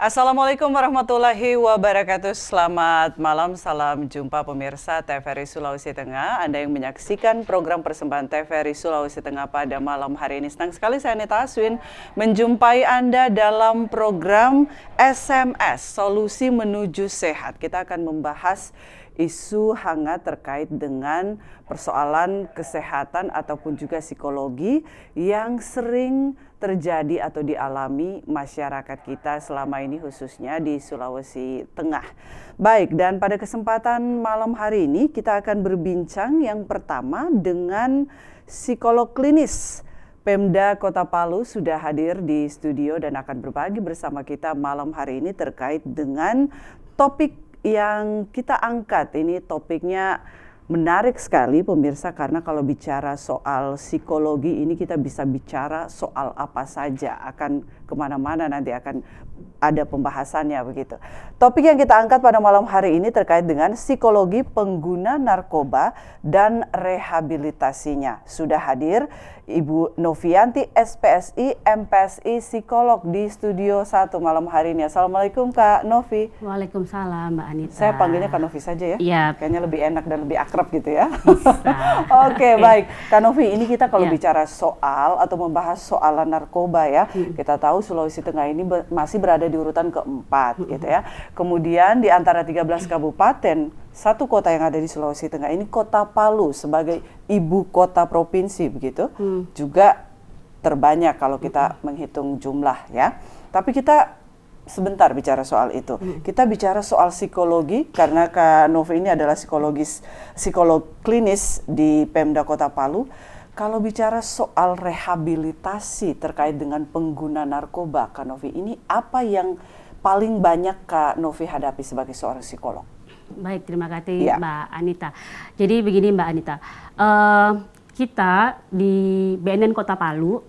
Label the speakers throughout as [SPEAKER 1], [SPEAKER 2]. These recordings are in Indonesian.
[SPEAKER 1] Assalamualaikum warahmatullahi wabarakatuh. Selamat malam, salam jumpa pemirsa TVRI Sulawesi Tengah. Anda yang menyaksikan program persembahan TVRI Sulawesi Tengah pada malam hari ini. Senang sekali saya Nita Aswin menjumpai Anda dalam program SMS Solusi Menuju Sehat. Kita akan membahas isu hangat terkait dengan persoalan kesehatan ataupun juga psikologi yang sering terjadi atau dialami masyarakat kita selama ini khususnya di Sulawesi Tengah. Baik, dan pada kesempatan malam hari ini kita akan berbincang yang pertama dengan psikolog klinis. Pemda Kota Palu sudah hadir di studio dan akan berbagi bersama kita malam hari ini terkait dengan topik yang kita angkat. Ini topiknya menarik sekali pemirsa, karena kalau bicara soal psikologi ini kita bisa bicara soal apa saja, akan kemana-mana nanti akan ada pembahasannya begitu. Topik yang kita angkat pada malam hari ini terkait dengan psikologi pengguna narkoba dan rehabilitasinya. Sudah hadir Ibu Novianti SPSI, MPSI, psikolog di studio 1 malam hari ini. Assalamualaikum Kak Novi.
[SPEAKER 2] Waalaikumsalam Mbak Anita.
[SPEAKER 1] Saya panggilnya Kak Novi saja ya?
[SPEAKER 2] Iya.
[SPEAKER 1] Kayaknya lebih enak dan lebih akrab gitu ya?
[SPEAKER 2] Bisa.
[SPEAKER 1] Oke, baik. Kak Novi, ini kita kalau bicara soal atau membahas soalan narkoba ya, kita tahu Sulawesi Tengah ini masih berada di urutan keempat gitu ya. Kemudian di antara 13 kabupaten, satu kota yang ada di Sulawesi Tengah ini Kota Palu sebagai ibu kota provinsi begitu, juga terbanyak kalau kita menghitung jumlah ya. Tapi kita sebentar bicara soal itu. Kita bicara soal psikologi karena Kak Novi ini adalah psikolog klinis di Pemda Kota Palu. Kalau bicara soal rehabilitasi terkait dengan pengguna narkoba, Kak Novi, ini apa yang paling banyak Kak Novi hadapi sebagai seorang psikolog?
[SPEAKER 2] Baik, terima kasih Mbak Anita. Jadi begini Mbak Anita, kita di BNN Kota Palu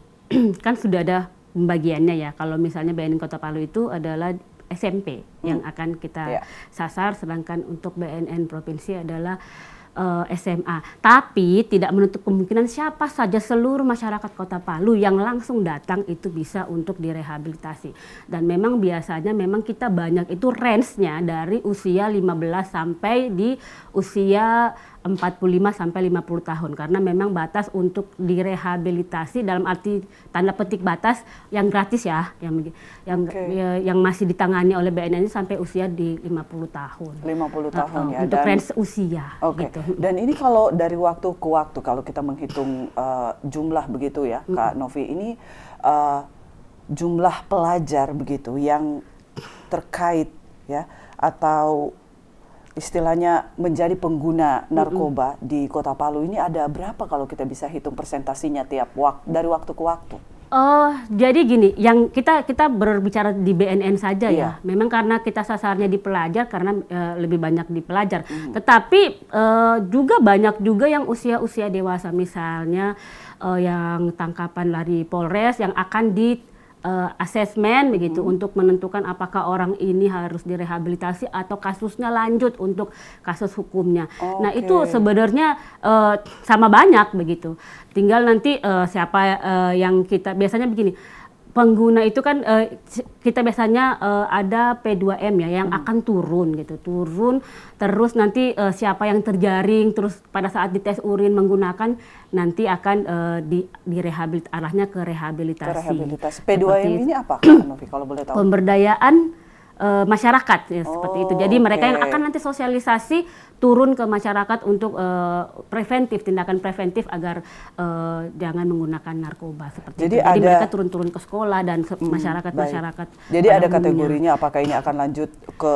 [SPEAKER 2] kan sudah ada pembagiannya ya. Kalau misalnya BNN Kota Palu itu adalah SMP yang akan kita sasar, sedangkan untuk BNN Provinsi adalah SMA. Tapi tidak menutup kemungkinan siapa saja seluruh masyarakat Kota Palu yang langsung datang itu bisa untuk direhabilitasi. Dan memang biasanya memang kita banyak itu range-nya dari usia 15 sampai di usia 45 sampai 50 tahun, karena memang batas untuk direhabilitasi dalam arti tanda petik batas yang gratis ya, yang masih ditangani oleh BNN ini sampai usia di 50 tahun.
[SPEAKER 1] 50 tahun ya.
[SPEAKER 2] Untuk range usia. Gitu.
[SPEAKER 1] Dan ini kalau dari waktu ke waktu, kalau kita menghitung jumlah begitu ya, Kak Novi, ini jumlah pelajar begitu yang terkait ya atau istilahnya menjadi pengguna narkoba di Kota Palu ini ada berapa kalau kita bisa hitung persentasinya tiap dari waktu ke waktu?
[SPEAKER 2] Jadi gini, yang kita berbicara di BNN saja ya. Memang karena kita sasarnya di pelajar karena lebih banyak di pelajar. Tetapi juga banyak juga yang usia-usia dewasa, misalnya yang tangkapan dari Polres yang akan di asesmen begitu untuk menentukan apakah orang ini harus direhabilitasi atau kasusnya lanjut untuk kasus hukumnya. Nah itu sebenarnya sama banyak begitu. Tinggal nanti siapa yang kita biasanya begini. Pengguna itu kan kita biasanya ada P2M ya yang akan turun gitu, terus nanti siapa yang terjaring terus pada saat dites urin menggunakan nanti akan arahnya ke rehabilitasi.
[SPEAKER 1] P2M ini apa Kak Novi kalau boleh tahu?
[SPEAKER 2] Pemberdayaan masyarakat ya, seperti itu. Jadi mereka yang akan nanti sosialisasi turun ke masyarakat untuk preventif, tindakan preventif agar jangan menggunakan narkoba seperti itu. Jadi mereka turun-turun ke sekolah dan masyarakat.
[SPEAKER 1] Jadi ada kategorinya, apakah ini akan lanjut ke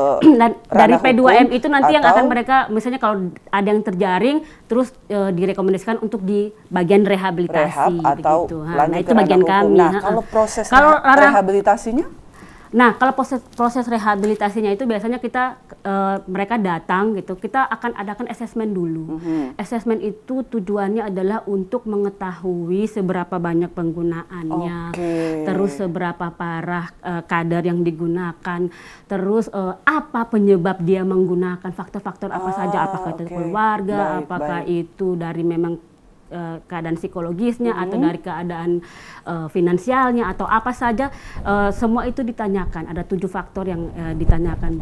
[SPEAKER 2] dari P2M itu nanti yang akan mereka, misalnya kalau ada yang terjaring terus direkomendasikan untuk di bagian rehabilitasi
[SPEAKER 1] atau
[SPEAKER 2] begitu.
[SPEAKER 1] Lanjut
[SPEAKER 2] nah itu bagian
[SPEAKER 1] hukum.
[SPEAKER 2] kami.
[SPEAKER 1] Nah, kalau proses rehabilitasinya?
[SPEAKER 2] Nah, kalau proses rehabilitasinya itu biasanya kita mereka datang gitu, kita akan adakan asesmen dulu. Asesmen itu tujuannya adalah untuk mengetahui seberapa banyak penggunaannya, terus seberapa parah kadar yang digunakan, terus apa penyebab dia menggunakan, faktor-faktor apa saja, apakah itu keluarga, apakah itu dari memang keadaan psikologisnya atau dari keadaan finansialnya atau apa saja, semua itu ditanyakan. Ada 7 faktor yang ditanyakan.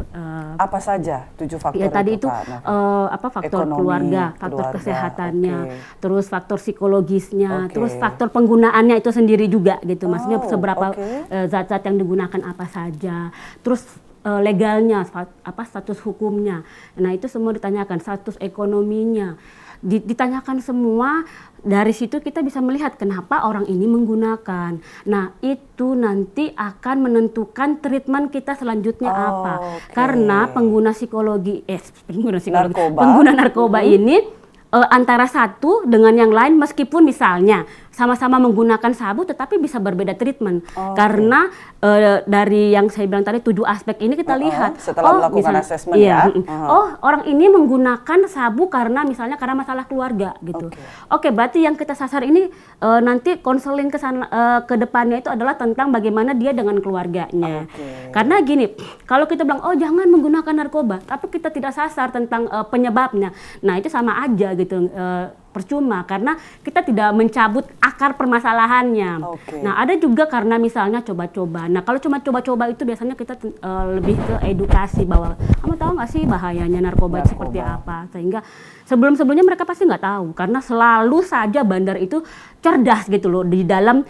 [SPEAKER 1] Apa saja 7 faktor
[SPEAKER 2] ya, tadi itu faktor
[SPEAKER 1] ekonomi,
[SPEAKER 2] keluarga, faktor kesehatannya, terus faktor psikologisnya, terus faktor penggunaannya itu sendiri juga gitu. Maksudnya seberapa zat-zat yang digunakan apa saja, terus legalnya, status hukumnya. Nah, itu semua ditanyakan, status ekonominya. Ditanyakan semua. Dari situ kita bisa melihat kenapa orang ini menggunakan. Nah, itu nanti akan menentukan treatment kita selanjutnya apa. Karena pengguna narkoba ini antara satu dengan yang lain, meskipun misalnya sama-sama menggunakan sabu tetapi bisa berbeda treatment. Karena dari yang saya bilang tadi 7 aspek ini kita lihat
[SPEAKER 1] setelah melakukan asesmen
[SPEAKER 2] orang ini menggunakan sabu karena misalnya karena masalah keluarga gitu. Berarti yang kita sasar ini nanti konseling ke depannya itu adalah tentang bagaimana dia dengan keluarganya. Karena gini, kalau kita bilang jangan menggunakan narkoba tapi kita tidak sasar tentang penyebabnya. Nah, itu sama aja gitu. Percuma karena kita tidak mencabut akar permasalahannya. Nah, ada juga karena misalnya coba-coba. Nah, kalau cuma coba-coba itu biasanya kita lebih ke edukasi bahwa kamu tahu nggak sih bahayanya narkoba itu seperti apa, sehingga sebelum-sebelumnya mereka pasti nggak tahu karena selalu saja bandar itu cerdas gitu loh di dalam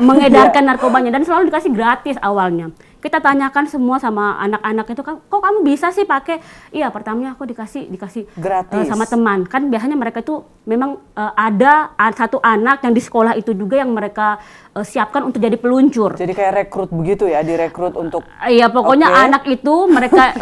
[SPEAKER 2] mengedarkan narkobanya dan selalu dikasih gratis awalnya. Kita tanyakan semua sama anak-anak itu, kok kamu bisa sih pakai? Iya, pertamanya aku dikasih gratis sama teman. Kan biasanya mereka itu memang ada satu anak yang di sekolah itu juga yang mereka siapkan untuk jadi peluncur.
[SPEAKER 1] Jadi kayak rekrut begitu ya, direkrut untuk.
[SPEAKER 2] Iya, pokoknya anak itu mereka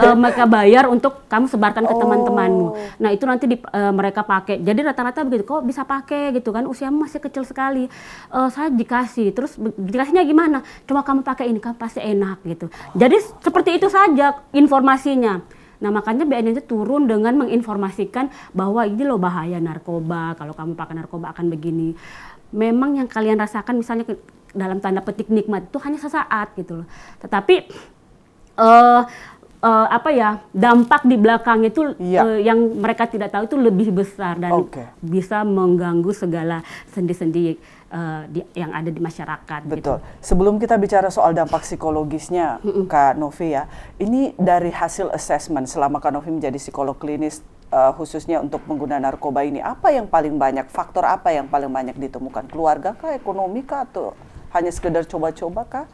[SPEAKER 2] bayar untuk kamu sebarkan ke teman-temanmu. Nah, itu nanti mereka pakai. Jadi rata-rata begitu, kok bisa pakai gitu kan? Usiamu masih kecil sekali. Saya dikasih, terus dikasihnya gimana? Coba kamu pakai ini, kamu pasti enak gitu. Jadi seperti itu saja informasinya. Nah, makanya BNN itu turun dengan menginformasikan bahwa ini loh bahaya narkoba, kalau kamu pakai narkoba akan begini. Memang yang kalian rasakan misalnya dalam tanda petik nikmat itu hanya sesaat gitu loh. Tetapi dampak di belakang itu yang mereka tidak tahu itu lebih besar dan bisa mengganggu segala sendi-sendi yang ada di masyarakat.
[SPEAKER 1] Betul. Gitu. Sebelum kita bicara soal dampak psikologisnya, Kak Novi ya, ini dari hasil assessment selama Kak Novi menjadi psikolog klinis khususnya untuk pengguna narkoba ini, apa yang paling banyak, faktor apa yang paling banyak ditemukan? Keluarga kah, ekonomi kah, atau hanya sekedar coba-coba kah?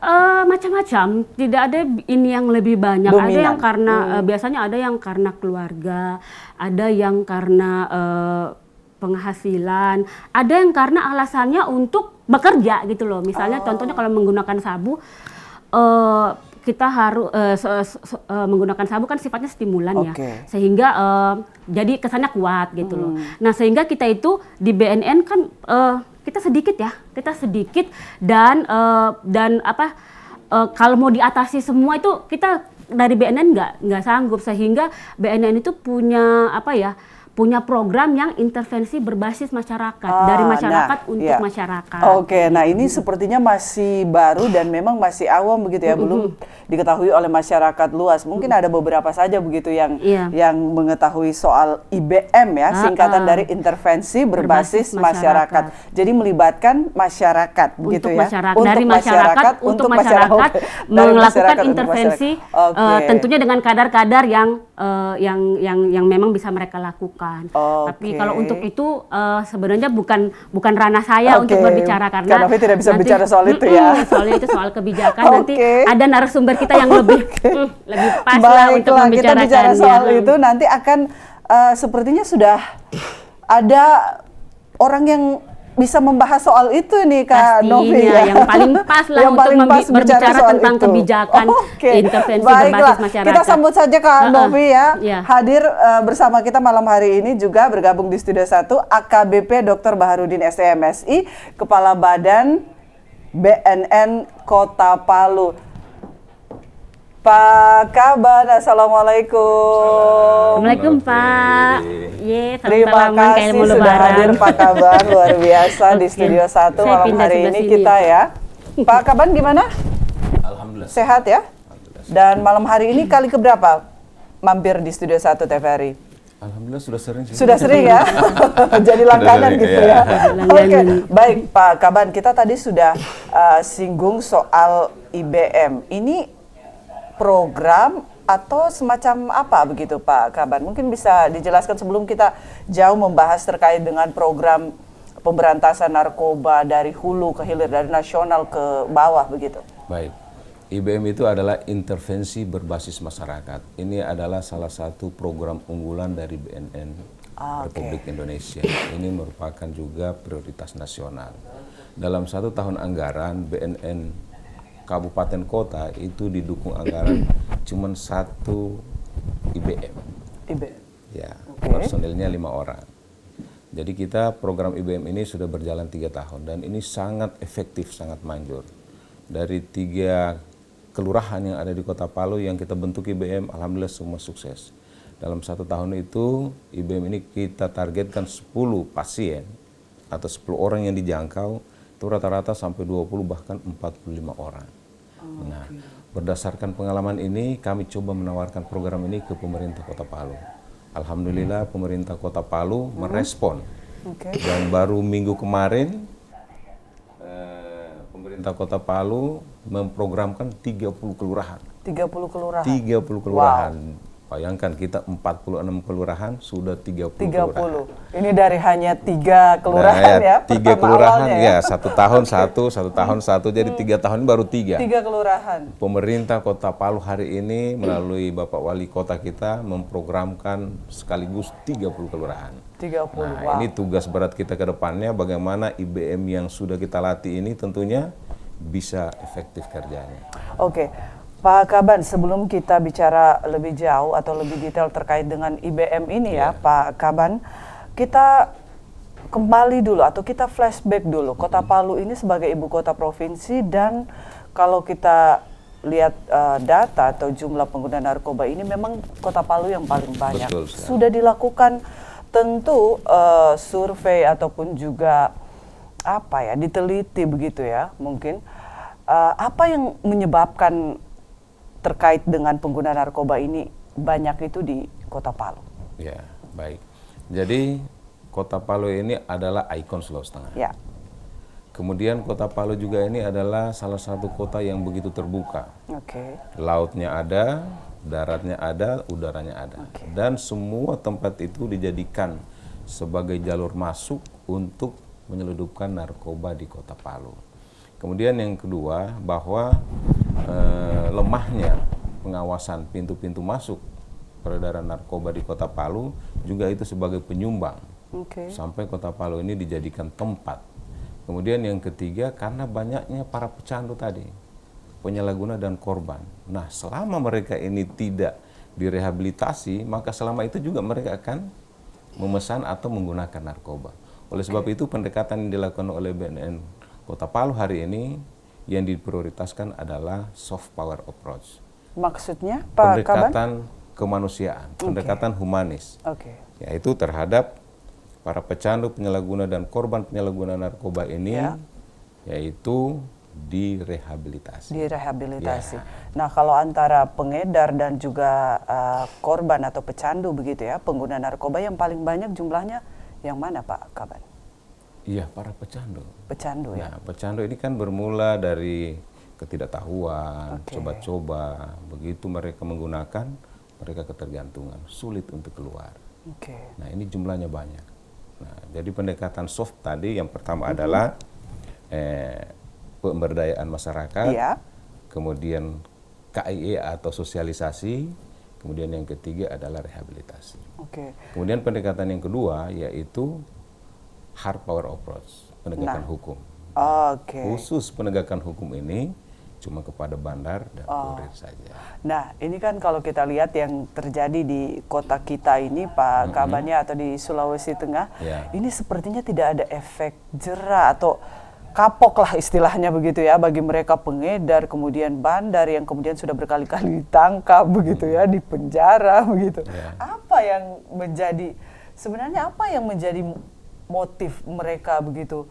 [SPEAKER 2] Macam-macam, tidak ada ini yang lebih banyak.
[SPEAKER 1] Dominan.
[SPEAKER 2] Ada yang karena biasanya ada yang karena keluarga, ada yang karena penghasilan, ada yang karena alasannya untuk bekerja gitu loh. Misalnya contohnya kalau menggunakan sabu, kita harus menggunakan sabu kan sifatnya stimulan ya, sehingga jadi kesannya kuat gitu loh. Nah, sehingga kita itu di BNN kan kita sedikit dan kalau mau diatasi semua itu kita dari BNN nggak sanggup, sehingga BNN itu punya program yang intervensi berbasis masyarakat, dari masyarakat untuk masyarakat.
[SPEAKER 1] Nah ini sepertinya masih baru dan memang masih awam begitu ya, belum diketahui oleh masyarakat luas. Mungkin ada beberapa saja begitu yang mengetahui soal IBM ya, singkatan dari intervensi berbasis masyarakat. Jadi melibatkan masyarakat begitu ya.
[SPEAKER 2] Dari masyarakat untuk masyarakat melakukan intervensi, tentunya dengan kadar-kadar yang memang bisa mereka lakukan. Tapi kalau untuk itu sebenarnya bukan ranah saya untuk berbicara karena
[SPEAKER 1] Novi tidak bisa bicara soal itu ya.
[SPEAKER 2] Soalnya itu soal kebijakan. Nanti ada narasumber kita yang lebih pas lah untuk membicarakannya.
[SPEAKER 1] Kita bicara soal itu nanti akan sepertinya sudah ada orang yang bisa membahas soal itu nih Kak Novi ya.
[SPEAKER 2] Yang paling pas lah untuk berbicara tentang kebijakan intervensi berbasis masyarakat.
[SPEAKER 1] Kita sambut saja Kak Novi ya. Hadir bersama kita malam hari ini juga bergabung di Studio 1 AKBP Dr. Baharudin STMSI, Kepala Badan BNN Kota Palu. Pak Kaban, Assalamualaikum.
[SPEAKER 2] Assalamualaikum Pak.
[SPEAKER 1] Terima kasih sudah hadir Pak Kaban, luar biasa di Studio 1 malam hari ini kita ya. Pak Kaban gimana?
[SPEAKER 3] Alhamdulillah.
[SPEAKER 1] Sehat ya? Dan malam hari ini kali keberapa mampir di Studio 1 TVRI?
[SPEAKER 3] Alhamdulillah sudah sering sih.
[SPEAKER 1] Sudah sering ya? Jadi langganan gitu ya? Oke, baik Pak Kaban, kita tadi sudah singgung soal IBM. Ini program atau semacam apa begitu Pak Kaban? Mungkin bisa dijelaskan sebelum kita jauh membahas terkait dengan program pemberantasan narkoba dari hulu ke hilir, dari nasional ke bawah begitu.
[SPEAKER 3] Baik. IBM itu adalah intervensi berbasis masyarakat. Ini adalah salah satu program unggulan dari BNN Republik Indonesia. Ini merupakan juga prioritas nasional. Dalam 1 tahun anggaran BNN Kabupaten Kota itu didukung anggaran cuma 1 IBM.
[SPEAKER 1] IBM.
[SPEAKER 3] Ya, personilnya 5 orang. Jadi kita program IBM ini sudah berjalan 3 tahun dan ini sangat efektif, sangat manjur. Dari 3 kelurahan yang ada di Kota Palu yang kita bentuk IBM, alhamdulillah semua sukses. Dalam 1 tahun itu, IBM ini kita targetkan 10 pasien atau 10 orang yang dijangkau, itu rata-rata sampai 20 bahkan 45 orang. Nah, berdasarkan pengalaman ini, kami coba menawarkan program ini ke pemerintah Kota Palu. Alhamdulillah pemerintah Kota Palu merespon. Dan baru minggu kemarin, pemerintah Kota Palu memprogramkan 30 kelurahan.
[SPEAKER 1] 30 kelurahan?
[SPEAKER 3] 30 kelurahan. Wow. Bayangkan kita 46 kelurahan, sudah 30 kelurahan.
[SPEAKER 1] Ini dari hanya 3 kelurahan ya?
[SPEAKER 3] 3 kelurahan ya, 1 tahun 1, jadi 3 tahun baru 3.
[SPEAKER 1] 3 kelurahan.
[SPEAKER 3] Pemerintah Kota Palu hari ini melalui Bapak Wali Kota kita memprogramkan sekaligus 30 kelurahan.
[SPEAKER 1] 30,
[SPEAKER 3] nah, ini tugas berat kita ke depannya, bagaimana IBM yang sudah kita latih ini tentunya bisa efektif kerjanya.
[SPEAKER 1] Oke, Pak Kaban, sebelum kita bicara lebih jauh atau lebih detail terkait dengan IBM ini ya, Pak Kaban, kita kembali dulu atau kita flashback dulu. Kota Palu ini sebagai ibu kota provinsi dan kalau kita lihat data atau jumlah pengguna narkoba ini memang Kota Palu yang paling banyak.
[SPEAKER 3] Betul,
[SPEAKER 1] sudah dilakukan tentu survei ataupun juga apa ya, diteliti begitu ya mungkin. Apa yang menyebabkan terkait dengan pengguna narkoba ini banyak itu di Kota Palu?
[SPEAKER 3] Ya, baik. Jadi Kota Palu ini adalah ikon Sulawesi Tengah.
[SPEAKER 1] Ya.
[SPEAKER 3] Kemudian Kota Palu juga ini adalah salah satu kota yang begitu terbuka. Lautnya ada, daratnya ada, udaranya ada. Dan semua tempat itu dijadikan sebagai jalur masuk untuk menyeludupkan narkoba di Kota Palu. Kemudian yang kedua, bahwa lemahnya pengawasan pintu-pintu masuk peredaran narkoba di Kota Palu juga itu sebagai penyumbang sampai Kota Palu ini dijadikan tempat. Kemudian yang ketiga, karena banyaknya para pecandu tadi, penyalahguna dan korban. Nah, selama mereka ini tidak direhabilitasi, maka selama itu juga mereka akan memesan atau menggunakan narkoba. Oleh sebab itu pendekatan yang dilakukan oleh BNN Kota Palu hari ini yang diprioritaskan adalah soft power approach.
[SPEAKER 1] Maksudnya, Pak Kaban?
[SPEAKER 3] Pendekatan kemanusiaan, pendekatan humanis. Yaitu terhadap para pecandu, penyalahguna dan korban penyalahguna narkoba ini, yaitu direhabilitasi.
[SPEAKER 1] Direhabilitasi. Nah, kalau antara pengedar dan juga korban atau pecandu begitu ya, pengguna narkoba yang paling banyak jumlahnya yang mana Pak Kaban?
[SPEAKER 3] Iya, para pecandu.
[SPEAKER 1] Pecandu ya.
[SPEAKER 3] Nah, pecandu ini kan bermula dari ketidaktahuan, coba-coba, begitu mereka menggunakan, mereka ketergantungan, sulit untuk keluar. Nah, ini jumlahnya banyak. Nah, jadi pendekatan soft tadi yang pertama adalah pemberdayaan masyarakat, kemudian KIE atau sosialisasi, kemudian yang ketiga adalah rehabilitasi. Kemudian pendekatan yang kedua yaitu hard power approach, penegakan hukum. Khusus penegakan hukum ini cuma kepada bandar dan kurir saja.
[SPEAKER 1] Nah, ini kan kalau kita lihat yang terjadi di kota kita ini, Pak Kabannya, atau di Sulawesi Tengah, ini sepertinya tidak ada efek jera atau kapok lah istilahnya begitu ya bagi mereka pengedar, kemudian bandar yang kemudian sudah berkali-kali ditangkap begitu ya, di penjara begitu. Apa yang menjadi sebenarnya motif mereka begitu,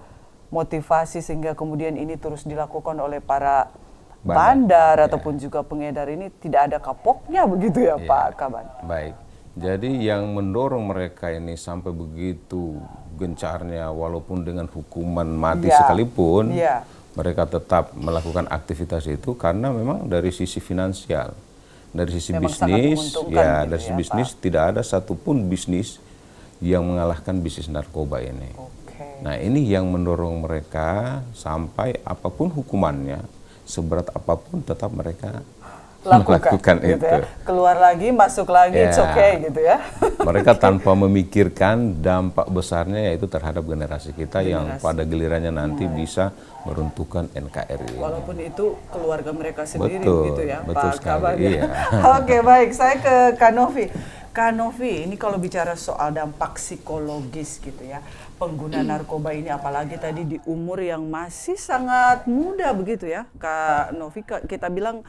[SPEAKER 1] motivasi sehingga kemudian ini terus dilakukan oleh para bandar ataupun juga pengedar ini tidak ada kapoknya begitu ya Pak Kaban?
[SPEAKER 3] Baik, jadi yang mendorong mereka ini sampai begitu gencarnya walaupun dengan hukuman mati sekalipun mereka tetap melakukan aktivitas itu karena memang dari sisi finansial, dari sisi
[SPEAKER 1] memang
[SPEAKER 3] bisnis
[SPEAKER 1] gitu
[SPEAKER 3] dari sisi bisnis tidak ada satupun bisnis yang mengalahkan bisnis narkoba ini. Nah ini yang mendorong mereka sampai apapun hukumannya, seberat apapun tetap mereka melakukan
[SPEAKER 1] gitu
[SPEAKER 3] itu.
[SPEAKER 1] Ya. Keluar lagi, masuk lagi, it's okay gitu ya.
[SPEAKER 3] Mereka tanpa memikirkan dampak besarnya yaitu terhadap generasi kita yang pada gilirannya nanti bisa meruntuhkan NKRI.
[SPEAKER 1] Walaupun itu keluarga mereka sendiri gitu ya
[SPEAKER 3] betul
[SPEAKER 1] Pak
[SPEAKER 3] sekali,
[SPEAKER 1] Kaban.
[SPEAKER 3] iya.
[SPEAKER 1] Oke, baik, saya ke Kak Novi. Kak Novi, ini kalau bicara soal dampak psikologis gitu ya, pengguna narkoba ini apalagi tadi di umur yang masih sangat muda begitu ya, Kak Novi, kita bilang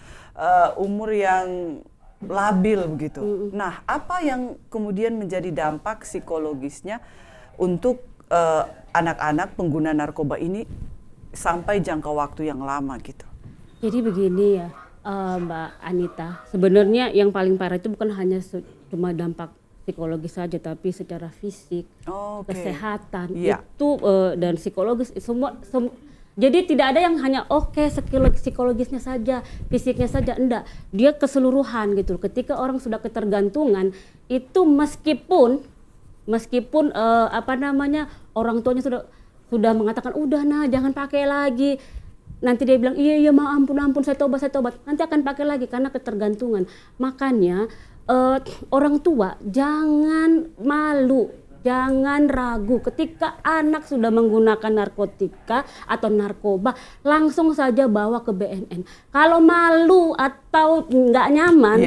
[SPEAKER 1] umur yang labil begitu. Nah, apa yang kemudian menjadi dampak psikologisnya untuk anak-anak pengguna narkoba ini sampai jangka waktu yang lama gitu? Jadi
[SPEAKER 2] begini ya, Mbak Anita, sebenarnya yang paling parah itu bukan hanya cuma dampak psikologis saja, tapi secara fisik, kesehatan itu dan psikologis semua. Jadi tidak ada yang hanya psikologisnya saja, fisiknya saja, enggak. Dia keseluruhan gitu. Ketika orang sudah ketergantungan itu meskipun orang tuanya sudah mengatakan udah jangan pakai lagi. Nanti dia bilang iya ampun saya tobat, nanti akan pakai lagi karena ketergantungan. Makanya orang tua jangan malu, jangan ragu ketika anak sudah menggunakan narkotika atau narkoba, langsung saja bawa ke BNN. Kalau malu atau nggak nyaman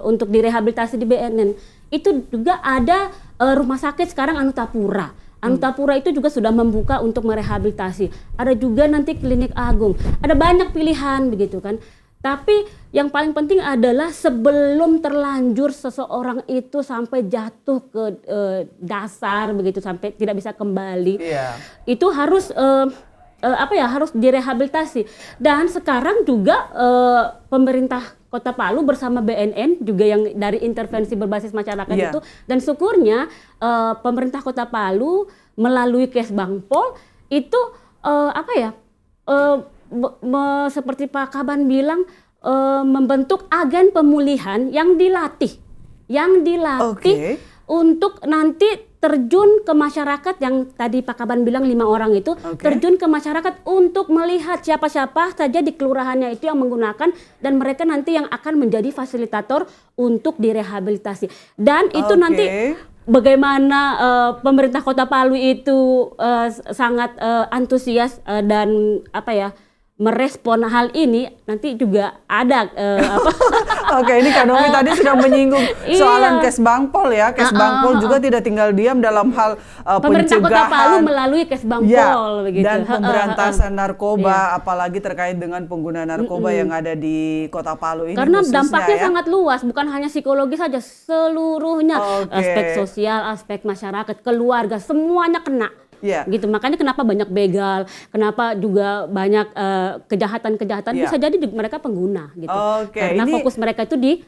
[SPEAKER 2] untuk direhabilitasi di BNN, itu juga ada rumah sakit sekarang Anutapura. Anutapura itu juga sudah membuka untuk merehabilitasi. Ada juga nanti klinik agung. Ada banyak pilihan begitu kan. Tapi yang paling penting adalah sebelum terlanjur seseorang itu sampai jatuh ke dasar begitu, sampai tidak bisa kembali, itu harus harus direhabilitasi. Dan sekarang juga pemerintah Kota Palu bersama BNN juga yang dari intervensi berbasis masyarakat itu, dan syukurnya pemerintah Kota Palu melalui Kesbangpol itu seperti Pak Kaban bilang, membentuk agen pemulihan yang dilatih untuk nanti terjun ke masyarakat, yang tadi Pak Kaban bilang 5 orang itu terjun ke masyarakat untuk melihat siapa-siapa saja di kelurahannya itu yang menggunakan, dan mereka nanti yang akan menjadi fasilitator untuk direhabilitasi. Dan itu nanti bagaimana pemerintah Kota Palu itu sangat antusias dan merespon hal ini, nanti juga ada
[SPEAKER 1] ini Kak Novi tadi sudah menyinggung soalan Kesbangpol ya. Kesbangpol juga tidak tinggal diam dalam hal
[SPEAKER 2] pemerintah
[SPEAKER 1] pencegahan
[SPEAKER 2] Kota Palu melalui Kesbangpol begitu.
[SPEAKER 1] Dan pemberantasan narkoba, apalagi terkait dengan pengguna narkoba yang ada di Kota Palu ini.
[SPEAKER 2] Karena dampaknya sangat luas, bukan hanya psikologis saja, seluruhnya aspek sosial, aspek masyarakat, keluarga, semuanya kena. Gitu, makanya kenapa banyak begal, kenapa juga banyak kejahatan-kejahatan, bisa jadi mereka pengguna gitu. Karena fokus mereka itu di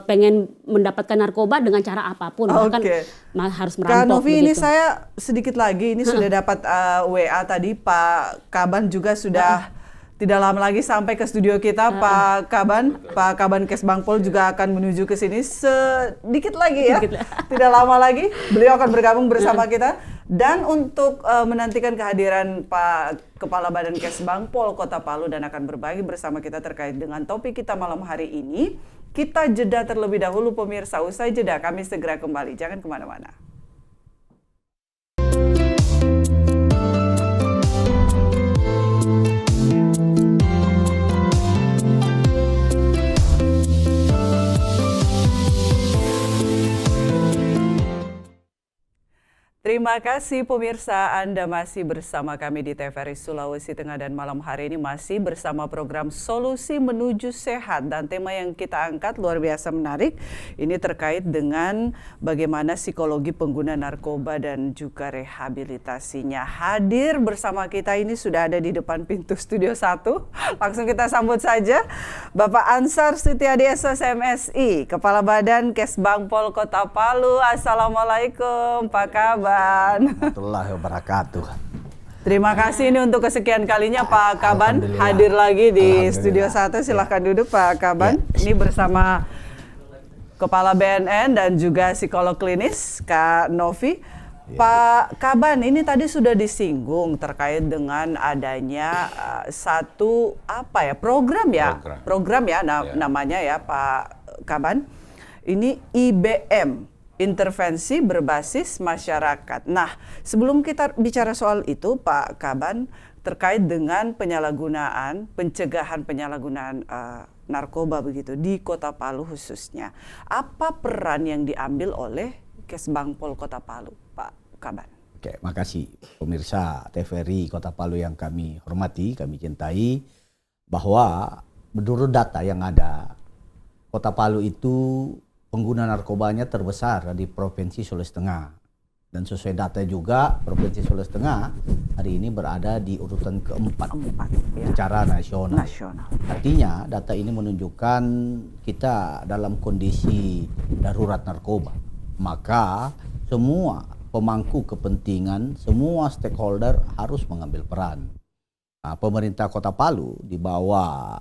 [SPEAKER 2] pengen mendapatkan narkoba dengan cara apapun, bahkan harus merampok. Kak Novi,
[SPEAKER 1] ini saya sedikit lagi, ini sudah dapat WA tadi, Pak Kaban juga sudah tidak lama lagi sampai ke studio kita. Pak Kaban Kesbangpol juga akan menuju ke sini sedikit lagi ya. Tidak lama lagi beliau akan bergabung bersama kita. Dan untuk menantikan kehadiran Pak Kepala Badan Kesbangpol Kota Palu dan akan berbagi bersama kita terkait dengan topik kita malam hari ini, kita jeda terlebih dahulu pemirsa. Usai jeda kami segera kembali, jangan kemana-mana. Terima Terima kasih pemirsa, Anda masih bersama kami di TVRI Sulawesi Tengah dan malam hari ini masih bersama program Solusi Menuju Sehat, dan tema yang kita angkat luar biasa menarik. Ini terkait dengan bagaimana psikologi pengguna narkoba dan juga rehabilitasinya. Hadir bersama kita ini sudah ada di depan pintu studio 1. Langsung kita sambut saja Bapak Ansar Sutiadi SOS MSI, Kepala Badan Kesbangpol Kota Palu. Assalamualaikum Pak Kaban.
[SPEAKER 4] Warahmatullahi wabarakatuh.
[SPEAKER 1] Terima kasih ini untuk kesekian kalinya Pak Kaban hadir lagi di studio 1. Silahkan duduk Pak Kaban. Ini bersama Kepala BNN dan juga psikolog klinis Kak Novi. Pak Kaban, ini tadi sudah disinggung terkait dengan adanya satu program ya namanya ya Pak Kaban. Ini IBM, intervensi berbasis masyarakat. Nah, sebelum kita bicara soal itu, Pak Kaban, terkait dengan pencegahan penyalahgunaan narkoba begitu di Kota Palu khususnya, apa peran yang diambil oleh Kesbangpol Kota Palu, Pak Kaban?
[SPEAKER 4] Oke, makasih pemirsa TVRI Kota Palu yang kami hormati, kami cintai, bahwa menurut data yang ada, Kota Palu itu pengguna narkobanya terbesar di Provinsi Sulawesi Tengah. Dan sesuai data juga, Provinsi Sulawesi Tengah hari ini berada di urutan keempat secara nasional. Artinya data ini menunjukkan kita dalam kondisi darurat narkoba. Maka semua pemangku kepentingan, semua stakeholder harus mengambil peran. Nah, pemerintah Kota Palu di bawah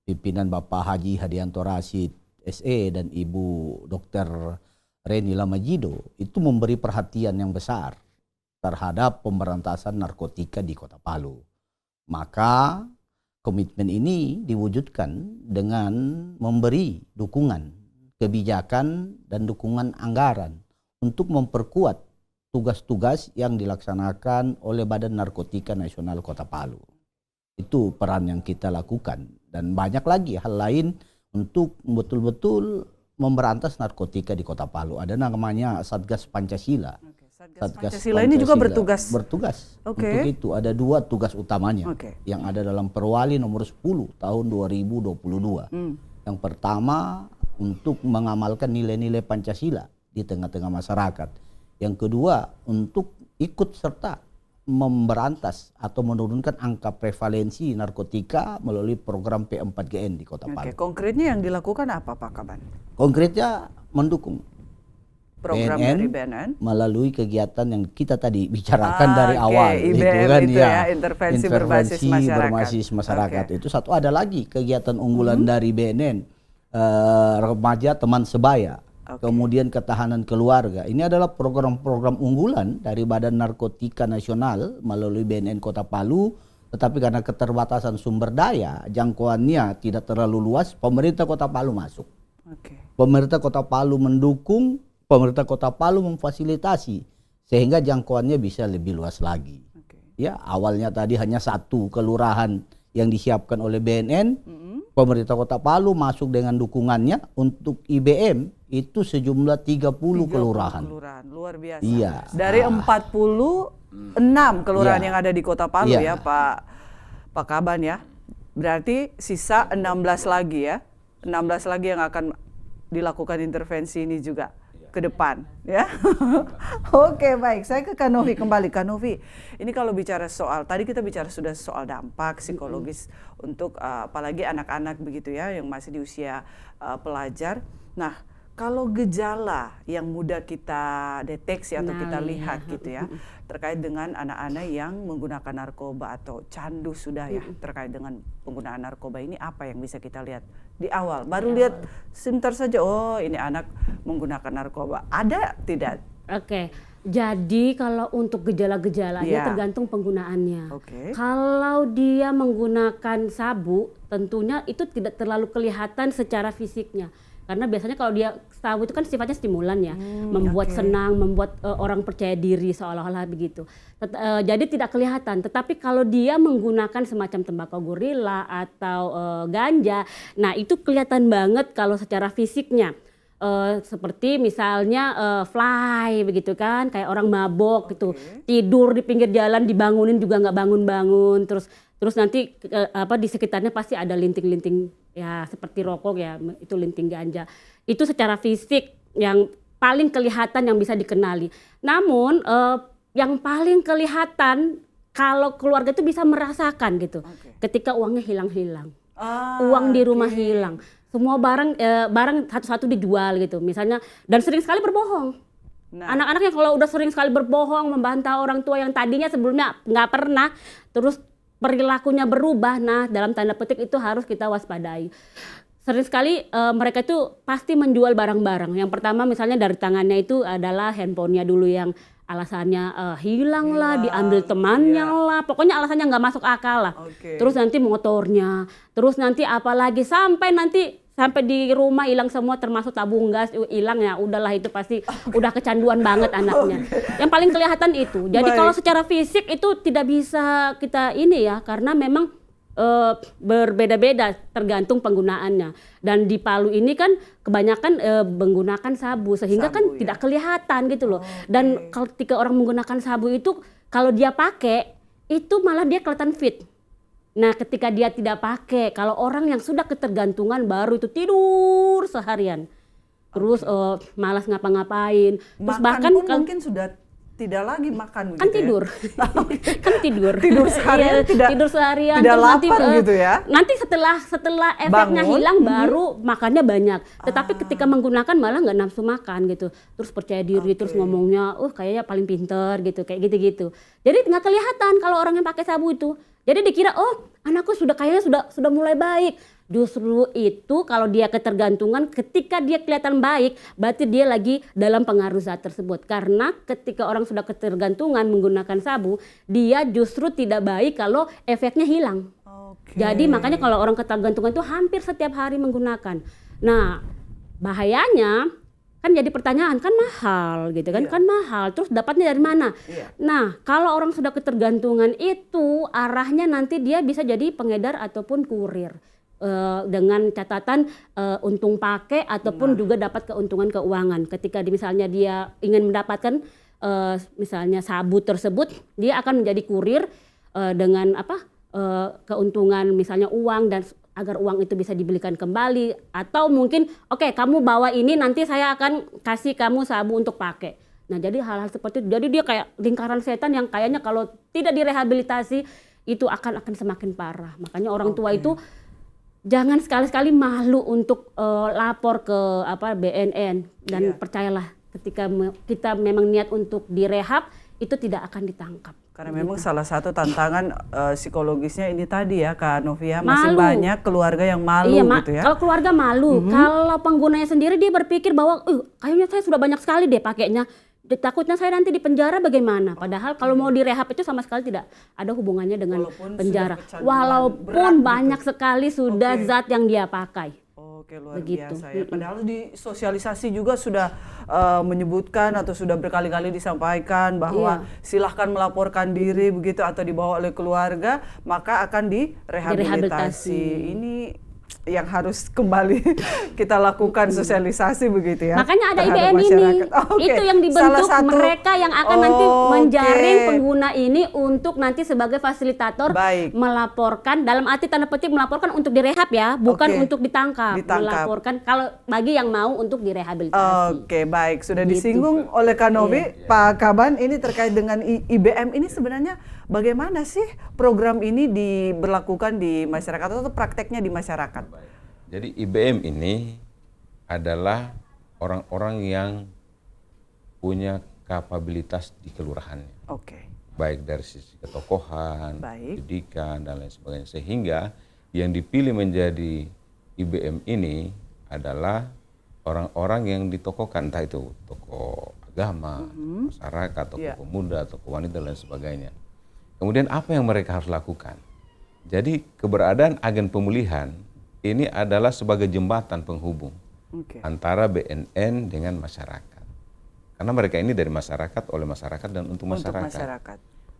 [SPEAKER 4] pimpinan Bapak Haji Hadianto Rashid SE dan Ibu Dr. Reni Lamajido itu memberi perhatian yang besar terhadap pemberantasan narkotika di Kota Palu. Maka komitmen ini diwujudkan dengan memberi dukungan kebijakan dan dukungan anggaran untuk memperkuat tugas-tugas yang dilaksanakan oleh Badan Narkotika Nasional Kota Palu. Itu peran yang kita lakukan, dan banyak lagi hal lain untuk betul-betul memberantas narkotika di Kota Palu. Ada namanya Satgas Pancasila.
[SPEAKER 1] Satgas Pancasila ini juga bertugas.
[SPEAKER 4] Untuk itu ada 2 tugas utamanya yang ada dalam Perwali nomor 10 tahun 2022. Yang pertama untuk mengamalkan nilai-nilai Pancasila di tengah-tengah masyarakat. Yang kedua untuk ikut serta memberantas atau menurunkan angka prevalensi narkotika melalui program P4GN di Kota Palu.
[SPEAKER 1] Konkretnya yang dilakukan apa Pak Kaban?
[SPEAKER 4] Konkretnya mendukung
[SPEAKER 1] program dari BNN
[SPEAKER 4] melalui kegiatan yang kita tadi bicarakan dari awal,
[SPEAKER 1] IBM itu ya, intervensi berbasis masyarakat.
[SPEAKER 4] Itu satu, ada lagi kegiatan unggulan dari BNN, remaja teman sebaya. Kemudian ketahanan keluarga. Ini adalah program-program unggulan dari Badan Narkotika Nasional melalui BNN Kota Palu, tetapi karena keterbatasan sumber daya, jangkauannya tidak terlalu luas, pemerintah Kota Palu masuk. Pemerintah Kota Palu mendukung, pemerintah Kota Palu memfasilitasi sehingga jangkauannya bisa lebih luas lagi. Ya, awalnya tadi hanya 1 kelurahan yang disiapkan oleh BNN. Pemerintah Kota Palu masuk dengan dukungannya untuk IBM itu sejumlah 30 kelurahan.
[SPEAKER 1] Luar biasa.
[SPEAKER 4] Iya.
[SPEAKER 1] Dari 46 kelurahan yang ada di Kota Palu ya Pak Kaban ya. Berarti sisa 16 lagi ya. 16 lagi yang akan dilakukan intervensi ini juga ke depan ya. Oke, baik, saya ke Kak Novi kembali. Kak Novi, ini kalau bicara soal, tadi kita bicara sudah soal dampak psikologis untuk apalagi anak-anak begitu ya yang masih di usia pelajar. Nah, kalau gejala yang mudah kita deteksi atau kita lihat gitu ya, terkait dengan anak-anak yang menggunakan narkoba atau candu sudah ya, terkait dengan penggunaan narkoba ini, apa yang bisa kita lihat di awal? Baru lihat sebentar saja, oh ini anak menggunakan narkoba. Ada tidak?
[SPEAKER 2] Jadi kalau untuk gejala-gejalanya tergantung penggunaannya. Kalau dia menggunakan sabu, tentunya itu tidak terlalu kelihatan secara fisiknya. Karena biasanya kalau dia sabu itu kan sifatnya stimulan ya, membuat senang, membuat orang percaya diri seolah-olah begitu. Jadi tidak kelihatan. Tetapi kalau dia menggunakan semacam tembakau gorila atau ganja, nah itu kelihatan banget kalau secara fisiknya. seperti misalnya fly begitu kan, kayak orang mabok gitu, tidur di pinggir jalan dibangunin juga nggak bangun-bangun, terus nanti di sekitarnya pasti ada linting-linting ya seperti rokok ya, itu linting ganja. Itu secara fisik yang paling kelihatan yang bisa dikenali. Namun yang paling kelihatan kalau keluarga itu bisa merasakan gitu, ketika uangnya hilang-hilang, uang di rumah hilang. Semua barang satu-satu dijual gitu misalnya, dan sering sekali berbohong. Anak-anaknya kalau udah sering sekali berbohong, membantah orang tua yang tadinya sebelumnya nggak pernah, terus perilakunya berubah, nah dalam tanda petik itu harus kita waspadai. Sering sekali mereka itu pasti menjual barang-barang. Yang pertama misalnya dari tangannya itu adalah handphonenya dulu yang alasannya hilang lah, diambil temannya lah, pokoknya alasannya nggak masuk akal lah. Terus nanti motornya, terus nanti apalagi sampai di rumah hilang semua, termasuk tabung gas hilang, ya udahlah itu pasti udah kecanduan banget anaknya. Yang paling kelihatan itu. Jadi kalau secara fisik itu tidak bisa kita ini ya, karena memang berbeda-beda tergantung penggunaannya. Dan di Palu ini kan kebanyakan menggunakan sabu sehingga kan tidak kelihatan gitu loh. Dan ketika orang menggunakan sabu itu kalau dia pakai itu malah dia kelihatan fit. Nah ketika dia tidak pakai, kalau orang yang sudah ketergantungan baru itu tidur seharian, terus malas ngapa-ngapain, terus
[SPEAKER 1] makan
[SPEAKER 2] bahkan
[SPEAKER 1] pun mungkin sudah tidak lagi makan
[SPEAKER 2] kan
[SPEAKER 1] gitu
[SPEAKER 2] tidur,
[SPEAKER 1] ya?
[SPEAKER 2] kan tidur
[SPEAKER 1] seharian,
[SPEAKER 2] tidur seharian,
[SPEAKER 1] tidak
[SPEAKER 2] terus
[SPEAKER 1] lapar
[SPEAKER 2] nanti,
[SPEAKER 1] gitu ya?
[SPEAKER 2] Nanti setelah efeknya hilang baru makannya banyak. Tetapi ketika menggunakan malah nggak nafsu makan gitu, terus percaya diri, terus ngomongnya, kayaknya paling pinter gitu, kayak gitu-gitu. Jadi nggak kelihatan kalau orang yang pakai sabu itu. Jadi dikira anakku kayaknya sudah mulai baik. Justru itu kalau dia ketergantungan, ketika dia kelihatan baik, berarti dia lagi dalam pengaruh zat tersebut. Karena ketika orang sudah ketergantungan menggunakan sabu, dia justru tidak baik kalau efeknya hilang. Jadi makanya kalau orang ketergantungan itu hampir setiap hari menggunakan. Nah bahayanya kan jadi pertanyaan, kan mahal gitu kan, kan mahal, terus dapatnya dari mana? Nah kalau orang sudah ketergantungan itu arahnya nanti dia bisa jadi pengedar ataupun kurir. Dengan catatan untung pakai ataupun juga dapat keuntungan keuangan. Ketika misalnya dia ingin mendapatkan misalnya sabu tersebut, dia akan menjadi kurir dengan keuntungan misalnya uang, dan agar uang itu bisa dibelikan kembali, atau mungkin kamu bawa ini nanti saya akan kasih kamu sabu untuk pakai. Nah jadi hal-hal seperti itu, jadi dia kayak lingkaran setan yang kayaknya kalau tidak direhabilitasi itu akan semakin parah. Makanya orang tua itu jangan sekali-sekali malu untuk lapor ke BNN, dan percayalah ketika kita memang niat untuk direhab itu tidak akan ditangkap.
[SPEAKER 1] Karena memang salah satu tantangan psikologisnya ini tadi ya Kak Novia, masih banyak keluarga yang malu gitu ya. Kalau
[SPEAKER 2] keluarga malu, kalau penggunanya sendiri dia berpikir bahwa kayaknya saya sudah banyak sekali deh pakainya, takutnya saya nanti di penjara bagaimana. Padahal kalau mau direhab itu sama sekali tidak ada hubungannya dengan penjara. Walaupun banyak sekali sudah zat yang dia pakai.
[SPEAKER 1] Luar biasa ya. Padahal di sosialisasi juga sudah menyebutkan atau sudah berkali-kali disampaikan bahwa silahkan melaporkan diri begitu atau dibawa oleh keluarga, maka akan direhabilitasi. Ini yang harus kembali kita lakukan sosialisasi begitu ya.
[SPEAKER 2] Makanya ada IBM ini, itu yang dibentuk mereka yang akan nanti menjaring pengguna ini untuk nanti sebagai fasilitator melaporkan, dalam arti tanda petik melaporkan untuk direhab ya, bukan untuk ditangkap. Melaporkan kalau bagi yang mau untuk direhabilitasi.
[SPEAKER 1] Baik, sudah disinggung oleh Kak Novi, Pak Kaban, ini terkait dengan IBM ini sebenarnya bagaimana sih program ini diberlakukan di masyarakat atau prakteknya di masyarakat?
[SPEAKER 3] Jadi IBM ini adalah orang-orang yang punya kapabilitas di kelurahannya. Baik dari sisi ketokohan, pendidikan, dan lain sebagainya. Sehingga yang dipilih menjadi IBM ini adalah orang-orang yang ditokohkan, entah itu tokoh agama, masyarakat, tokoh pemuda, tokoh wanita, dan lain sebagainya. Kemudian apa yang mereka harus lakukan? Jadi keberadaan agen pemulihan ini adalah sebagai jembatan penghubung antara BNN dengan masyarakat. Karena mereka ini dari masyarakat, oleh masyarakat, dan untuk masyarakat.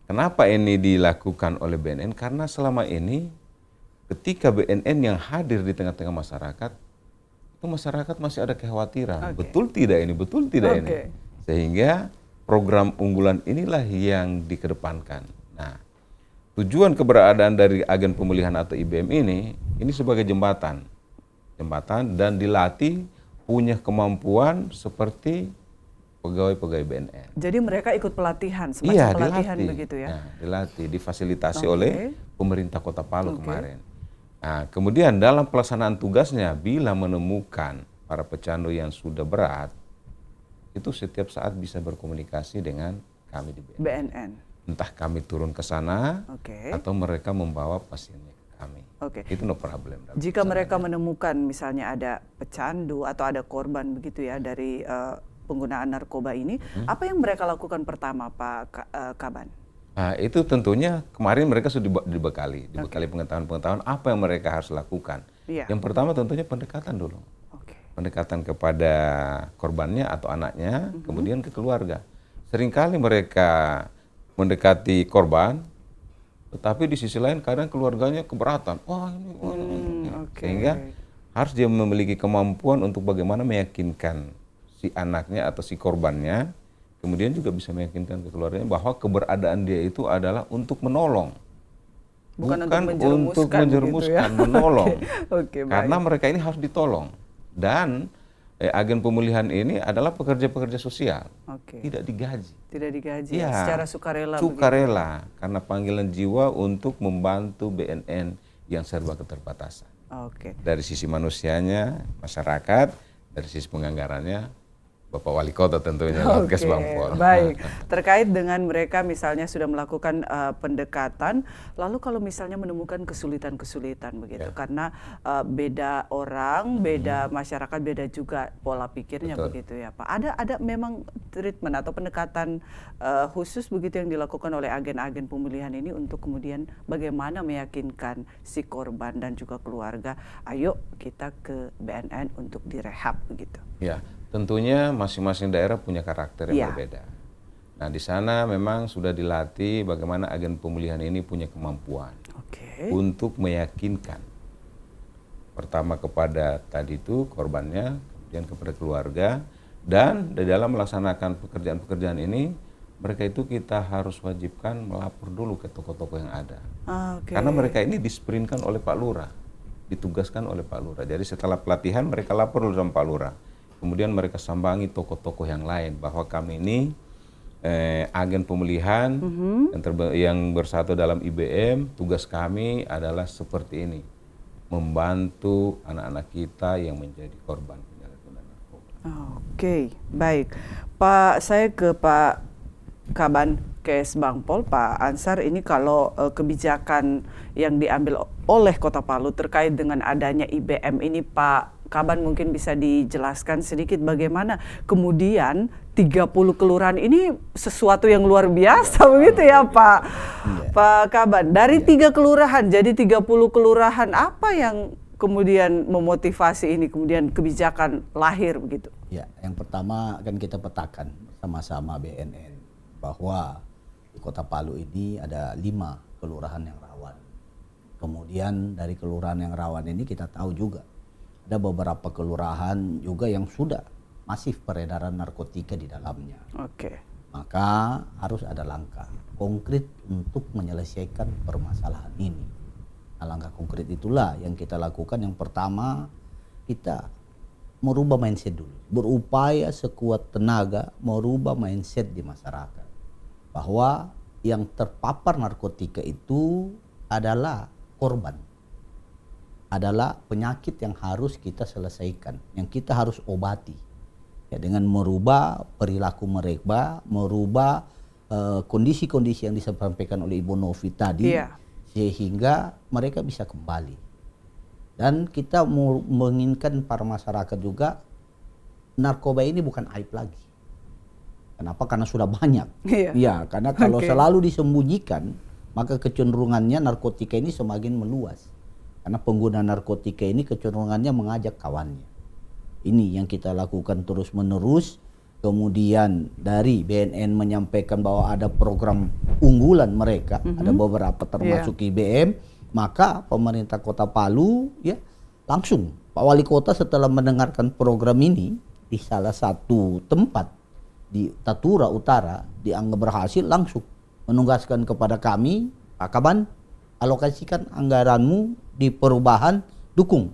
[SPEAKER 3] Kenapa ini dilakukan oleh BNN? Karena selama ini ketika BNN yang hadir di tengah-tengah masyarakat, itu masyarakat masih ada kekhawatiran. Betul tidak ini? Betul tidak ini? Sehingga program unggulan inilah yang dikedepankan. Nah, tujuan keberadaan dari agen pemulihan atau IBM ini sebagai jembatan dan dilatih punya kemampuan seperti pegawai-pegawai BNN.
[SPEAKER 1] Jadi mereka ikut pelatihan, semacam pelatihan
[SPEAKER 3] dilatih.
[SPEAKER 1] begitu ya?
[SPEAKER 3] Nah, dilatih, difasilitasi oleh pemerintah Kota Palu kemarin. Nah, kemudian dalam pelaksanaan tugasnya, bila menemukan para pecandu yang sudah berat, itu setiap saat bisa berkomunikasi dengan kami di BNN. Entah kami turun ke sana, atau mereka membawa pasiennya ke kami. Itu no problem.
[SPEAKER 1] Jika mereka menemukan misalnya ada pecandu atau ada korban begitu ya dari penggunaan narkoba ini, apa yang mereka lakukan pertama, Pak Kaban?
[SPEAKER 3] Nah, itu tentunya kemarin mereka sudah dibekali pengetahuan-pengetahuan apa yang mereka harus lakukan. Yang pertama tentunya pendekatan dulu. Pendekatan kepada korbannya atau anaknya, kemudian ke keluarga. Seringkali mereka mendekati korban, tetapi di sisi lain kadang keluarganya keberatan. Sehingga harus dia memiliki kemampuan untuk bagaimana meyakinkan si anaknya atau si korbannya, kemudian juga bisa meyakinkan ke keluarganya bahwa keberadaan dia itu adalah untuk menolong, bukan untuk menjerumuskan, gitu ya? Menolong. Karena mereka ini harus ditolong. Dan agen pemulihan ini adalah pekerja-pekerja sosial, tidak digaji. Tidak digaji,
[SPEAKER 1] secara sukarela.
[SPEAKER 3] Sukarela, karena panggilan jiwa untuk membantu BNN yang serba keterbatasan. Dari sisi manusianya, masyarakat, dari sisi penganggarannya, Bapak Wali Kota tentunya, Kes Bangpol.
[SPEAKER 1] Baik, terkait dengan mereka misalnya sudah melakukan pendekatan, lalu kalau misalnya menemukan kesulitan-kesulitan begitu, karena beda orang, beda masyarakat, beda juga pola pikirnya. Begitu ya Pak. Ada memang treatment atau pendekatan khusus begitu yang dilakukan oleh agen-agen pemulihan ini untuk kemudian bagaimana meyakinkan si korban dan juga keluarga, ayo kita ke BNN untuk direhab begitu.
[SPEAKER 3] Ya. Tentunya masing-masing daerah punya karakter yang berbeda. Nah, di sana memang sudah dilatih bagaimana agen pemulihan ini punya kemampuan untuk meyakinkan. Pertama kepada tadi itu korbannya, kemudian kepada keluarga, dan di dalam melaksanakan pekerjaan-pekerjaan ini, mereka itu kita harus wajibkan melapor dulu ke toko-toko yang ada. Karena mereka ini disprintkan oleh Pak Lurah, ditugaskan oleh Pak Lurah. Jadi setelah pelatihan mereka lapor dulu sama Pak Lurah. Kemudian mereka sambangi toko-toko yang lain bahwa kami ini agen pemulihan yang bersatu dalam IBM, tugas kami adalah seperti ini, membantu anak-anak kita yang menjadi korban penyalahgunaan narkoba.
[SPEAKER 1] Baik. Pak, saya ke Pak Kaban Kes Bangpol, Pak Ansar, ini kalau kebijakan yang diambil oleh Kota Palu terkait dengan adanya IBM ini, Pak Kaban mungkin bisa dijelaskan sedikit bagaimana kemudian 30 kelurahan ini sesuatu yang luar biasa begitu ya Pak Pak Kaban. Dari 3 kelurahan jadi 30 kelurahan, apa yang kemudian memotivasi ini kemudian kebijakan lahir begitu?
[SPEAKER 4] Ya, yang pertama kan kita petakan sama-sama BNN bahwa di Kota Palu ini ada 5 kelurahan yang rawan. Kemudian dari kelurahan yang rawan ini kita tahu juga ada beberapa kelurahan juga yang sudah masif peredaran narkotika di dalamnya. Maka harus ada langkah konkret untuk menyelesaikan permasalahan ini. Nah, langkah konkret itulah yang kita lakukan. Yang pertama, kita merubah mindset dulu. Berupaya sekuat tenaga merubah mindset di masyarakat. Bahwa yang terpapar narkotika itu adalah korban. Adalah penyakit yang harus kita selesaikan, yang kita harus obati. Ya, dengan merubah perilaku mereka, merubah kondisi-kondisi yang disampaikan oleh Ibu Novi tadi, sehingga mereka bisa kembali. Dan kita menginginkan para masyarakat juga, narkoba ini bukan aib lagi. Kenapa? Karena sudah banyak. Ya, karena kalau selalu disembunyikan, maka kecenderungannya narkotika ini semakin meluas. Karena pengguna narkotika ini kecenderungannya mengajak kawannya. Ini yang kita lakukan terus-menerus. Kemudian dari BNN menyampaikan bahwa ada program unggulan mereka, ada beberapa termasuk IBM. Maka pemerintah Kota Palu ya langsung Pak Wali Kota setelah mendengarkan program ini di salah satu tempat di Tatura Utara dianggap berhasil, langsung menugaskan kepada kami, Pak Kaban, alokasikan anggaranmu di perubahan, dukung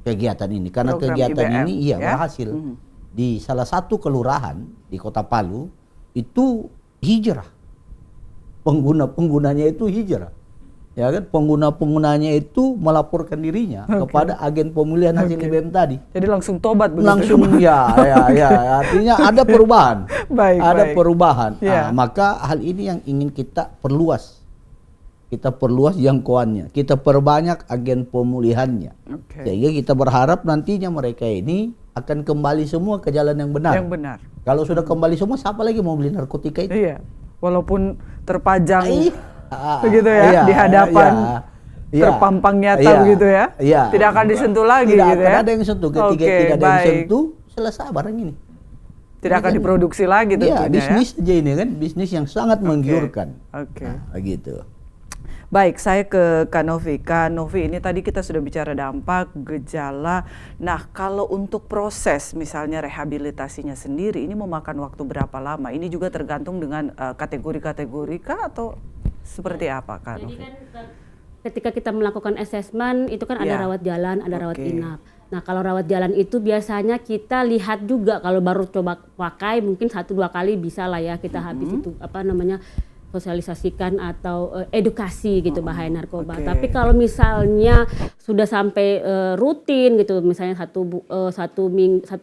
[SPEAKER 4] kegiatan ini karena
[SPEAKER 1] Program
[SPEAKER 4] kegiatan
[SPEAKER 1] IBM,
[SPEAKER 4] ini berhasil. Di salah satu kelurahan di Kota Palu itu hijrah, penggunanya itu hijrah, ya kan, pengguna-penggunanya itu melaporkan dirinya kepada agen pemulihan hasil IBM tadi.
[SPEAKER 1] Jadi langsung tobat begitu.
[SPEAKER 4] Langsung ya, artinya ada perubahan. Ada perubahan.
[SPEAKER 1] Ya.
[SPEAKER 4] Maka hal ini yang ingin kita perluas. Kita perluas jangkauannya, kita perbanyak agen pemulihannya. Sehingga kita berharap nantinya mereka ini akan kembali semua ke jalan yang benar.
[SPEAKER 1] Yang benar.
[SPEAKER 4] Kalau sudah kembali semua, siapa lagi mau beli narkotika itu?
[SPEAKER 1] Iya. Walaupun terpajang begitu ya, di hadapan terpampang nyata begitu ya. Tidak akan disentuh lagi
[SPEAKER 4] tidak
[SPEAKER 1] gitu
[SPEAKER 4] akan
[SPEAKER 1] ya.
[SPEAKER 4] ada yang sentuh. Ketika tidak ada yang sentuh, selesai barang ini.
[SPEAKER 1] Tidak akan diproduksi lagi tentunya.
[SPEAKER 4] Bisnis aja ini kan, bisnis yang sangat menggiurkan.
[SPEAKER 1] Nah,
[SPEAKER 4] gitu.
[SPEAKER 1] Baik, saya ke Kak Novi. Kak Novi, ini tadi kita sudah bicara dampak, gejala. Nah, kalau untuk proses misalnya rehabilitasinya sendiri, ini memakan waktu berapa lama? Ini juga tergantung dengan kategori-kategori kah atau seperti apa, Kak Novi?
[SPEAKER 2] Jadi kan ketika kita melakukan asesmen, itu kan ada rawat jalan, ada rawat inap. Nah, kalau rawat jalan itu biasanya kita lihat juga, kalau baru coba pakai mungkin 1-2 kali bisa lah ya kita habis itu sosialisasikan atau edukasi gitu bahaya narkoba. Tapi kalau misalnya sudah sampai rutin gitu, misalnya satu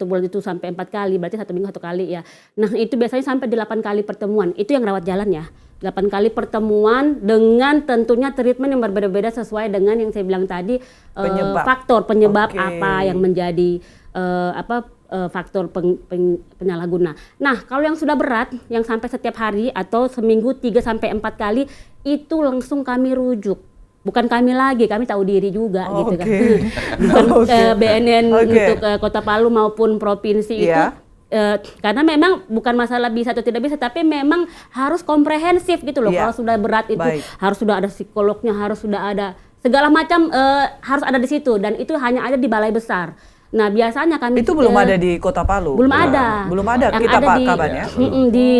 [SPEAKER 2] bulan itu sampai 4 kali, berarti 1 minggu 1 kali ya. Nah itu biasanya sampai 8 kali pertemuan, itu yang rawat jalan ya. 8 kali pertemuan dengan tentunya treatment yang berbeda-beda sesuai dengan yang saya bilang tadi, faktor penyebab apa yang menjadi faktor penyalahguna. Nah, kalau yang sudah berat, yang sampai setiap hari atau seminggu 3-4 kali, itu langsung kami rujuk. Bukan kami lagi, kami tahu diri juga gitu kan. Bukan BNN untuk Kota Palu maupun provinsi itu. Karena memang bukan masalah bisa atau tidak bisa, tapi memang harus komprehensif gitu loh. Kalau sudah berat itu harus sudah ada psikolognya, harus sudah ada segala macam, harus ada di situ, dan itu hanya ada di balai besar. Nah biasanya kami
[SPEAKER 1] itu belum ada di Kota Palu.
[SPEAKER 2] Belum ada.
[SPEAKER 1] Belum ada.
[SPEAKER 2] Yang
[SPEAKER 1] kita
[SPEAKER 2] ada
[SPEAKER 1] Pak Kaban ya.
[SPEAKER 2] Di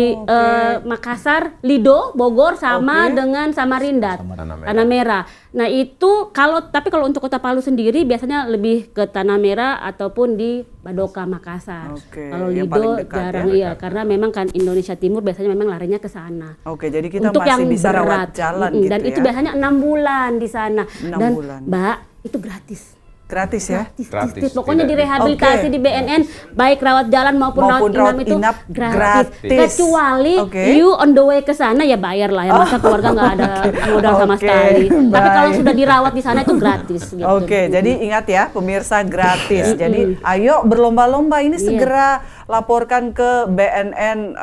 [SPEAKER 2] Makassar, Lido, Bogor sama dengan Samarinda, Tanah Merah. Nah itu tapi kalau untuk Kota Palu sendiri biasanya lebih ke Tanah Merah ataupun di Badoka, Makassar. Kalau Lido jarang karena memang kan Indonesia Timur biasanya memang larinya ke sana.
[SPEAKER 1] Jadi kita
[SPEAKER 2] untuk
[SPEAKER 1] masih
[SPEAKER 2] yang
[SPEAKER 1] bisa
[SPEAKER 2] berat,
[SPEAKER 1] rawat jalan gitu
[SPEAKER 2] dan
[SPEAKER 1] ya.
[SPEAKER 2] itu biasanya 6 bulan di sana.
[SPEAKER 1] 6
[SPEAKER 2] dan
[SPEAKER 1] bulan.
[SPEAKER 2] Mbak itu gratis.
[SPEAKER 1] Gratis ya?
[SPEAKER 2] Gratis. Pokoknya direhabilitasi di BNN, baik rawat jalan maupun rawat inap itu gratis. Kecuali you on the way ke sana ya bayar lah ya, masa keluarga nggak ada modal sama sekali. Tapi kalau sudah dirawat di sana itu gratis. Gitu.
[SPEAKER 1] Jadi ingat ya pemirsa, gratis. Jadi ayo berlomba-lomba ini segera laporkan ke BNN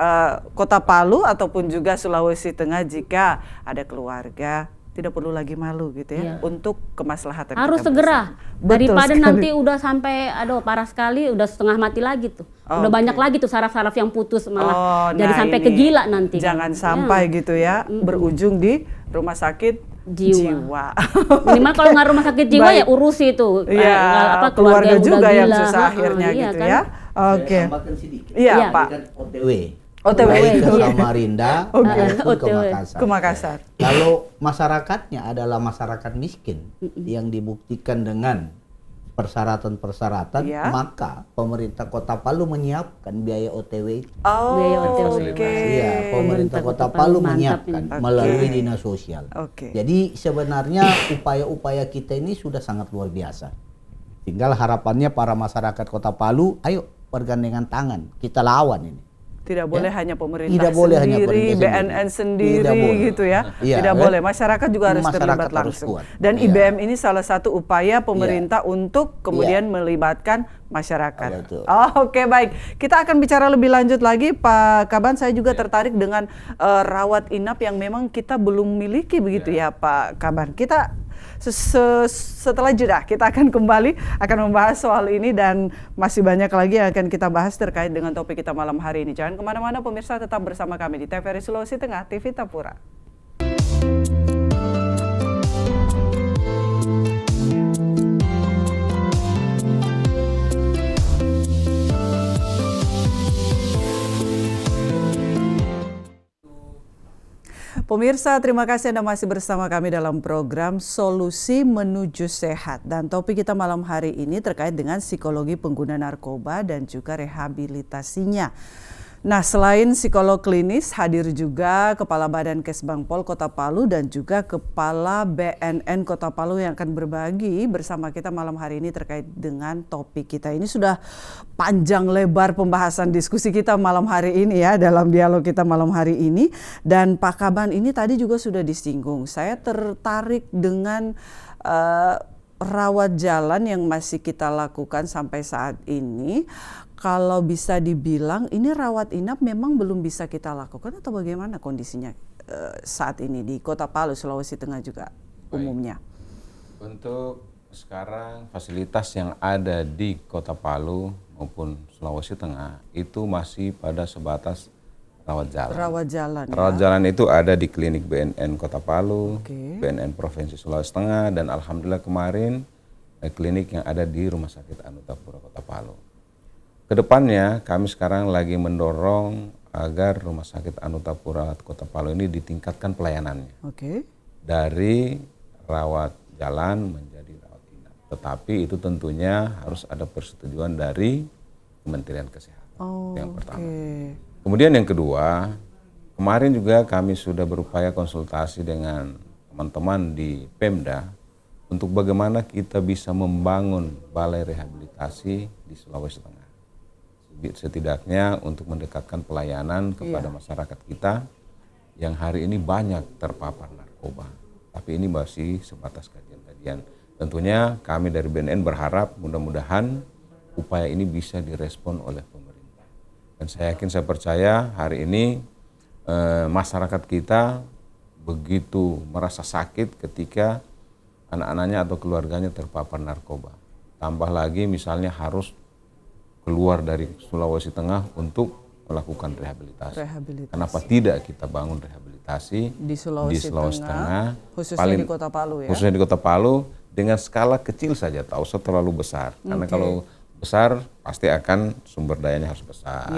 [SPEAKER 1] Kota Palu ataupun juga Sulawesi Tengah jika ada keluarga. Tidak perlu lagi malu gitu ya, untuk kemaslahatan
[SPEAKER 2] harus
[SPEAKER 1] kita
[SPEAKER 2] segera daripada
[SPEAKER 1] sekali.
[SPEAKER 2] Nanti udah sampai parah sekali, udah setengah mati lagi tuh, udah banyak lagi tuh saraf-saraf yang putus malah jadi sampai ke gila nanti.
[SPEAKER 1] Jangan sampai gitu ya berujung di rumah sakit jiwa.
[SPEAKER 2] Minimal kalau nggak rumah sakit jiwa ya urusi itu
[SPEAKER 1] keluarga juga yang
[SPEAKER 2] gila.
[SPEAKER 1] susah akhirnya gitu kan? Ya.
[SPEAKER 4] Tambahkan sedikit.
[SPEAKER 1] Iya Pak.
[SPEAKER 4] OTW ke Samarinda maupun ke
[SPEAKER 1] Makassar.
[SPEAKER 4] Kalau masyarakatnya adalah masyarakat miskin yang dibuktikan dengan persyaratan-persyaratan, maka pemerintah Kota Palu menyiapkan biaya OTW itu. Iya, pemerintah Kota Palu menyiapkan melalui dinas sosial. Jadi sebenarnya upaya-upaya kita ini sudah sangat luar biasa. Tinggal harapannya para masyarakat Kota Palu, ayo bergandengan tangan, kita lawan ini.
[SPEAKER 1] Tidak boleh hanya pemerintah sendiri, BNN sendiri gitu ya. Tidak boleh, masyarakat juga harus terlibat langsung. Dan IBM ini salah satu upaya pemerintah untuk kemudian melibatkan masyarakat. Oke, baik. Kita akan bicara lebih lanjut lagi Pak Kaban. Saya juga tertarik dengan rawat inap yang memang kita belum miliki begitu ya Pak Kaban. Kita setelah jeda kita akan kembali membahas soal ini dan masih banyak lagi yang akan kita bahas terkait dengan topik kita malam hari ini. Jangan kemana-mana pemirsa, tetap bersama kami di TVRI Sulawesi Tengah, TV Tapura. Pemirsa, terima kasih Anda masih bersama kami dalam program Solusi Menuju Sehat. Dan topik kita malam hari ini terkait dengan psikologi pengguna narkoba dan juga rehabilitasinya. Nah, selain psikolog klinis, hadir juga Kepala Badan Kesbangpol Kota Palu dan juga Kepala BNN Kota Palu yang akan berbagi bersama kita malam hari ini terkait dengan topik kita. Ini sudah panjang lebar pembahasan diskusi kita malam hari ini ya, dalam dialog kita malam hari ini. Dan Pak Kaban ini tadi juga sudah disinggung. Saya tertarik dengan rawat jalan yang masih kita lakukan sampai saat ini. Kalau bisa dibilang ini rawat inap memang belum bisa kita lakukan atau bagaimana kondisinya saat ini di Kota Palu, Sulawesi Tengah juga umumnya?
[SPEAKER 3] Untuk sekarang fasilitas yang ada di Kota Palu maupun Sulawesi Tengah itu masih pada sebatas rawat jalan.
[SPEAKER 1] Rawat jalan.
[SPEAKER 3] Rawat jalan itu ada di klinik BNN Kota Palu, BNN Provinsi Sulawesi Tengah, dan alhamdulillah kemarin klinik yang ada di Rumah Sakit Anutapura Kota Palu. Kedepannya kami sekarang lagi mendorong agar Rumah Sakit Anutapura Kota Palu ini ditingkatkan pelayanannya. Dari rawat jalan menjadi rawat inap. Tetapi itu tentunya harus ada persetujuan dari Kementerian Kesehatan. Yang pertama. Kemudian yang kedua, kemarin juga kami sudah berupaya konsultasi dengan teman-teman di Pemda untuk bagaimana kita bisa membangun balai rehabilitasi di Sulawesi Tengah. Setidaknya untuk mendekatkan pelayanan kepada masyarakat kita yang hari ini banyak terpapar narkoba. Tapi ini masih sebatas kajian-kajian. Tentunya kami dari BNN berharap mudah-mudahan upaya ini bisa direspon oleh pemerintah. Dan saya yakin, saya percaya hari ini masyarakat kita begitu merasa sakit ketika anak-anaknya atau keluarganya terpapar narkoba. Tambah lagi misalnya harus keluar dari Sulawesi Tengah untuk melakukan rehabilitasi. Kenapa tidak kita bangun rehabilitasi
[SPEAKER 1] di Sulawesi Tengah, khususnya di Kota Palu ya?
[SPEAKER 3] Khususnya di Kota Palu dengan skala kecil saja, tak usah terlalu besar. Karena kalau besar pasti akan sumber dayanya harus besar,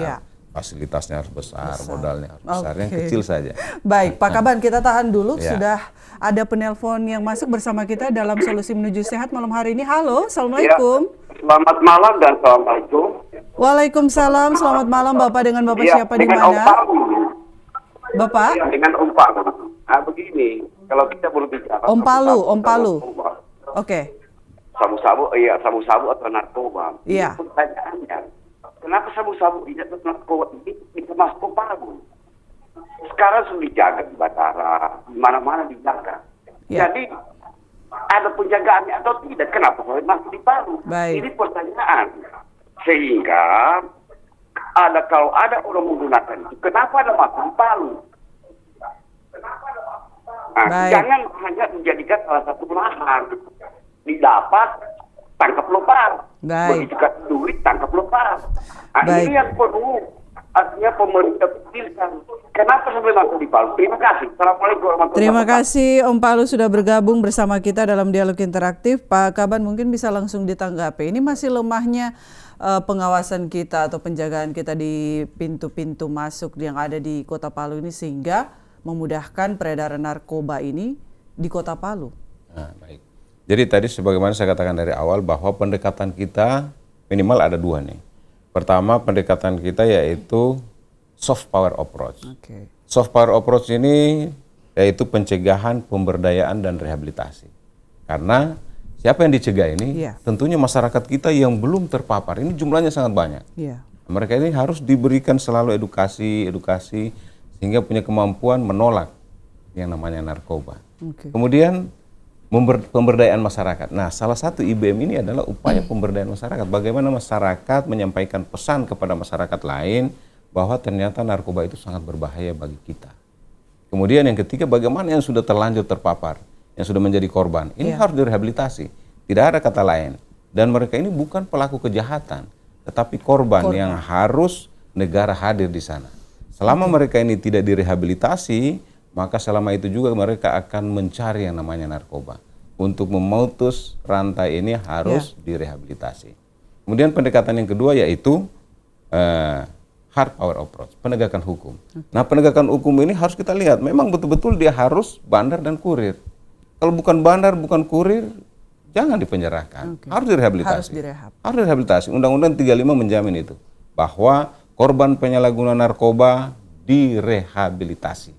[SPEAKER 3] fasilitasnya harus besar, modalnya harus besar. Yang kecil saja.
[SPEAKER 1] Baik, Pak Kaban, kita tahan dulu. Sudah ada penelpon yang masuk bersama kita dalam Solusi Menuju Sehat malam hari ini. Halo, Assalamualaikum.
[SPEAKER 5] Selamat malam dan assalamualaikum.
[SPEAKER 1] Waalaikumsalam, selamat malam Bapak. Dengan Bapak siapa di mana? Bapak?
[SPEAKER 5] Dengan Om Palu. Nah begini, kalau kita berbicara
[SPEAKER 1] Om Palu. Oke.
[SPEAKER 5] Sabu-sabu atau narkoba.
[SPEAKER 1] Iya.
[SPEAKER 5] Pertanyaannya, kenapa sabu-sabu atau narkoba ini dikemas ke Palu? Sekarang sudah dijaga di Batara, di mana-mana dijaga. Jadi ada penjagaannya atau tidak? Kenapa masih di Palu? Ini pertanyaan. Sehingga kalau ada orang menggunakan itu, kenapa ada masuk di Palu? Nah, jangan hanya menjadikan salah satu lahan. Didapat, tangkap lepas. Begitu kasih duit, tangkap lepas. Nah, ini yang perlu artinya pemerintah pikirkan. Kenapa sampai masuk di Palu? Terima kasih. Assalamualaikum warahmatullahi wabarakatuh.
[SPEAKER 1] Terima kasih Om Palu sudah bergabung bersama kita dalam dialog interaktif. Pak Kaban mungkin bisa langsung ditanggapi. Ini masih lemahnya pengawasan kita atau penjagaan kita di pintu-pintu masuk yang ada di Kota Palu ini sehingga memudahkan peredaran narkoba ini di Kota Palu.
[SPEAKER 3] Nah, baik. Jadi tadi sebagaimana saya katakan dari awal bahwa pendekatan kita minimal ada dua nih. Pertama, pendekatan kita yaitu soft power approach. Soft power approach ini yaitu pencegahan, pemberdayaan, dan rehabilitasi. Karena siapa yang dicegah ini? Tentunya masyarakat kita yang belum terpapar. Ini jumlahnya sangat banyak. Mereka ini harus diberikan selalu edukasi sehingga punya kemampuan menolak yang namanya narkoba. Kemudian pemberdayaan masyarakat. Nah, salah satu IBM ini adalah upaya pemberdayaan masyarakat. Bagaimana masyarakat menyampaikan pesan kepada masyarakat lain bahwa ternyata narkoba itu sangat berbahaya bagi kita. Kemudian yang ketiga, bagaimana yang sudah terlanjur terpapar, yang sudah menjadi korban. Ini harus direhabilitasi. Tidak ada kata lain. Dan mereka ini bukan pelaku kejahatan, tetapi korban yang harus negara hadir di sana. Selama mereka ini tidak direhabilitasi, maka selama itu juga mereka akan mencari yang namanya narkoba. Untuk memutus rantai ini harus direhabilitasi. Kemudian pendekatan yang kedua yaitu hard power approach, penegakan hukum. Nah, penegakan hukum ini harus kita lihat, memang betul-betul dia harus bandar dan kurir. Kalau bukan bandar, bukan kurir, jangan dipenjarakan. Harus direhabilitasi.
[SPEAKER 1] Harus direhab.
[SPEAKER 3] Harus direhabilitasi. Undang-Undang 35 menjamin itu, bahwa korban penyalahgunaan narkoba direhabilitasi.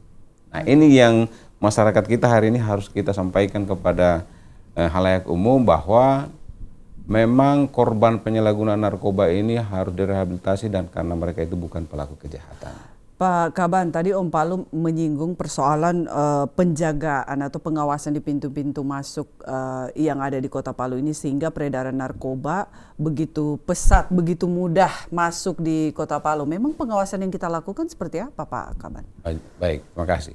[SPEAKER 3] Nah, ini yang masyarakat kita hari ini harus kita sampaikan kepada halayak umum, bahwa memang korban penyalahgunaan narkoba ini harus direhabilitasi, dan karena mereka itu bukan pelaku kejahatan.
[SPEAKER 1] Pak Kaban, tadi Om Palu menyinggung persoalan penjagaan atau pengawasan di pintu-pintu masuk yang ada di Kota Palu ini, sehingga peredaran narkoba begitu pesat, begitu mudah masuk di Kota Palu. Memang pengawasan yang kita lakukan seperti apa, Pak Kaban?
[SPEAKER 3] Baik, terima kasih.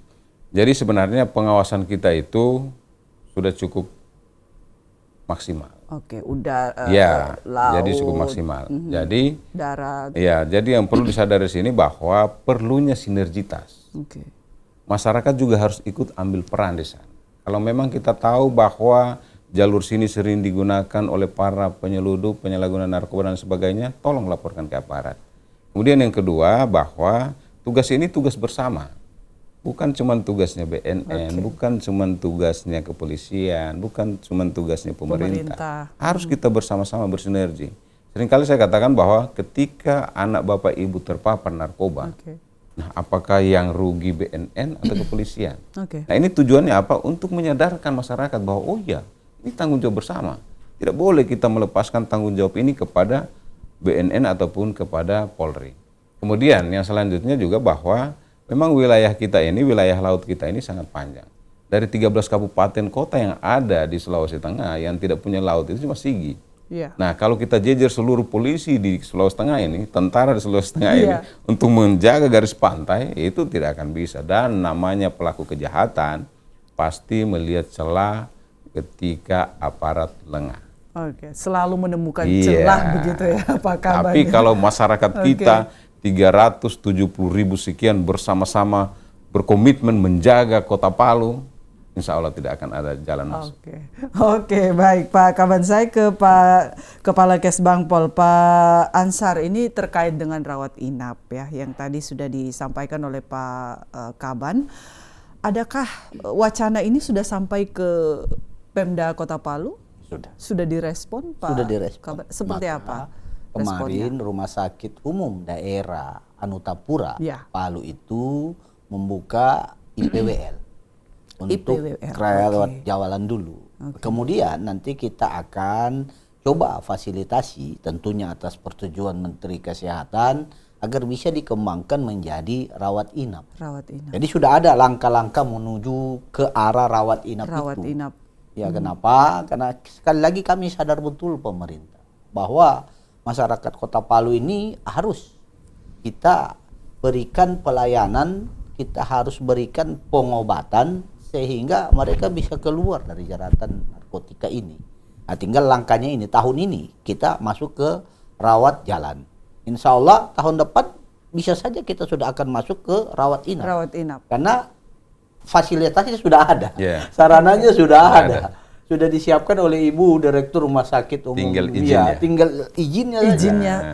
[SPEAKER 3] Jadi sebenarnya pengawasan kita itu sudah cukup maksimal.
[SPEAKER 1] Oke, udah
[SPEAKER 3] ya,
[SPEAKER 1] laut,
[SPEAKER 3] jadi cukup maksimal. Jadi
[SPEAKER 1] darat.
[SPEAKER 3] Ya, jadi yang perlu disadari sini bahwa perlunya sinergitas. Masyarakat juga harus ikut ambil peran di sana. Kalau memang kita tahu bahwa jalur sini sering digunakan oleh para penyeludup, penyalahgunaan narkoba dan sebagainya, tolong laporkan ke aparat. Kemudian yang kedua, bahwa tugas ini tugas bersama. Bukan cuma tugasnya BNN, bukan cuma tugasnya kepolisian, bukan cuma tugasnya pemerintah. Harus kita bersama-sama bersinergi. Seringkali saya katakan bahwa ketika anak bapak ibu terpapar narkoba, nah apakah yang rugi BNN atau kepolisian? Nah ini tujuannya apa? Untuk menyadarkan masyarakat bahwa oh iya, ini tanggung jawab bersama. Tidak boleh kita melepaskan tanggung jawab ini kepada BNN ataupun kepada Polri. Kemudian yang selanjutnya juga bahwa memang wilayah kita ini, wilayah laut kita ini sangat panjang. Dari 13 kabupaten kota yang ada di Sulawesi Tengah yang tidak punya laut itu cuma Sigi. Nah, kalau kita jejer seluruh polisi di Sulawesi Tengah ini, tentara di Sulawesi Tengah ini, untuk menjaga garis pantai, itu tidak akan bisa. Dan namanya pelaku kejahatan pasti melihat celah ketika aparat lengah.
[SPEAKER 1] Selalu menemukan celah begitu ya Pak Kaban.
[SPEAKER 3] Tapi kalau masyarakat kita 370.000 sekian bersama-sama berkomitmen menjaga Kota Palu, insya Allah tidak akan ada jalan masuk.
[SPEAKER 1] Oke, baik Pak Kaban. Saya ke Pak Kepala Kesbangpol, Pak Ansar. Ini terkait dengan rawat inap ya, yang tadi sudah disampaikan oleh Pak Kaban. Adakah wacana ini sudah sampai ke Pemda Kota Palu? Sudah direspon Pak?
[SPEAKER 4] Sudah direspon.
[SPEAKER 1] Kaban. Seperti apa?
[SPEAKER 4] Kemarin Rumah Sakit Umum Daerah Anutapura Palu itu membuka IPWL untuk rawat jalan dulu. Kemudian nanti kita akan coba fasilitasi, tentunya atas persetujuan Menteri Kesehatan, agar bisa dikembangkan menjadi rawat inap. Jadi sudah ada langkah-langkah menuju ke arah rawat inap itu. Ya, kenapa? Karena sekali lagi kami sadar betul pemerintah bahwa masyarakat Kota Palu ini harus kita berikan pelayanan, kita harus berikan pengobatan sehingga mereka bisa keluar dari jeratan narkotika ini. Nah, tinggal langkahnya ini, tahun ini kita masuk ke rawat jalan. Insya Allah tahun depan bisa saja kita sudah akan masuk ke rawat inap. Karena fasilitasnya sudah ada, sarananya sudah ada. Sudah disiapkan oleh Ibu Direktur Rumah Sakit Umum.
[SPEAKER 3] Tinggal izinnya.
[SPEAKER 4] Tinggal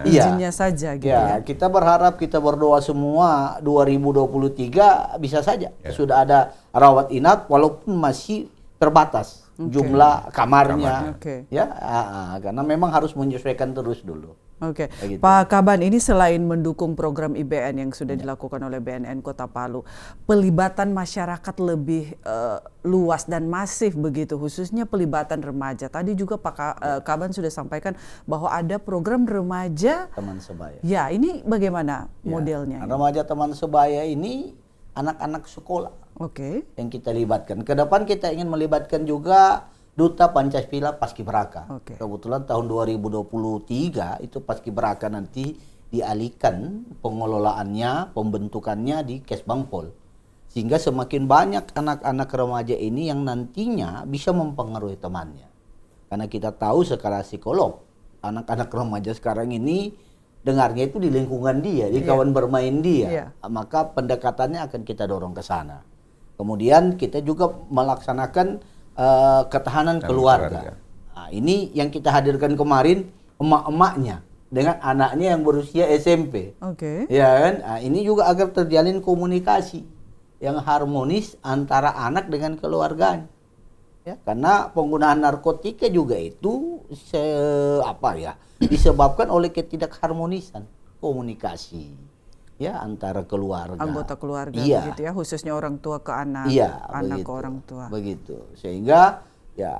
[SPEAKER 4] izinnya
[SPEAKER 1] saja gitu
[SPEAKER 4] ya. Kita berharap, kita berdoa semua 2023 bisa saja sudah ada rawat inap walaupun masih terbatas jumlah kamarnya. Ya, karena memang harus menyesuaikan terus dulu.
[SPEAKER 1] Gitu. Pak Kaban, ini selain mendukung program IBN yang sudah dilakukan oleh BNN Kota Palu, pelibatan masyarakat lebih luas dan masif begitu, khususnya pelibatan remaja. Tadi juga Pak Kaban sudah sampaikan bahwa ada program remaja
[SPEAKER 4] teman sebaya.
[SPEAKER 1] Ya, ini bagaimana modelnya?
[SPEAKER 4] Remaja teman sebaya ini anak-anak sekolah. Yang kita libatkan. Ke depan kita ingin melibatkan juga Duta Pancasila Paskibraka. Kebetulan tahun 2023 itu Paskibraka nanti dialihkan pengelolaannya, pembentukannya di Kesbangpol. Sehingga semakin banyak anak-anak remaja ini yang nantinya bisa mempengaruhi temannya. Karena kita tahu secara psikolog, anak-anak remaja sekarang ini dengarnya itu di lingkungan dia, di kawan bermain dia. Maka pendekatannya akan kita dorong ke sana. Kemudian kita juga melaksanakan ketahanan keluarga. Nah, ini yang kita hadirkan kemarin, emak-emaknya dengan anaknya yang berusia SMP.
[SPEAKER 1] Oke.
[SPEAKER 4] Ya kan? Nah, ini juga agar terjalin komunikasi yang harmonis antara anak dengan keluarganya. Ya, karena penggunaan narkotika juga itu disebabkan oleh ketidakharmonisan komunikasi ya antara keluarga,
[SPEAKER 1] Anggota keluarga
[SPEAKER 4] iya,
[SPEAKER 1] begitu ya, khususnya orang tua ke anak,
[SPEAKER 4] iya,
[SPEAKER 1] anak
[SPEAKER 4] begitu,
[SPEAKER 1] ke orang tua.
[SPEAKER 4] begitu. Sehingga ya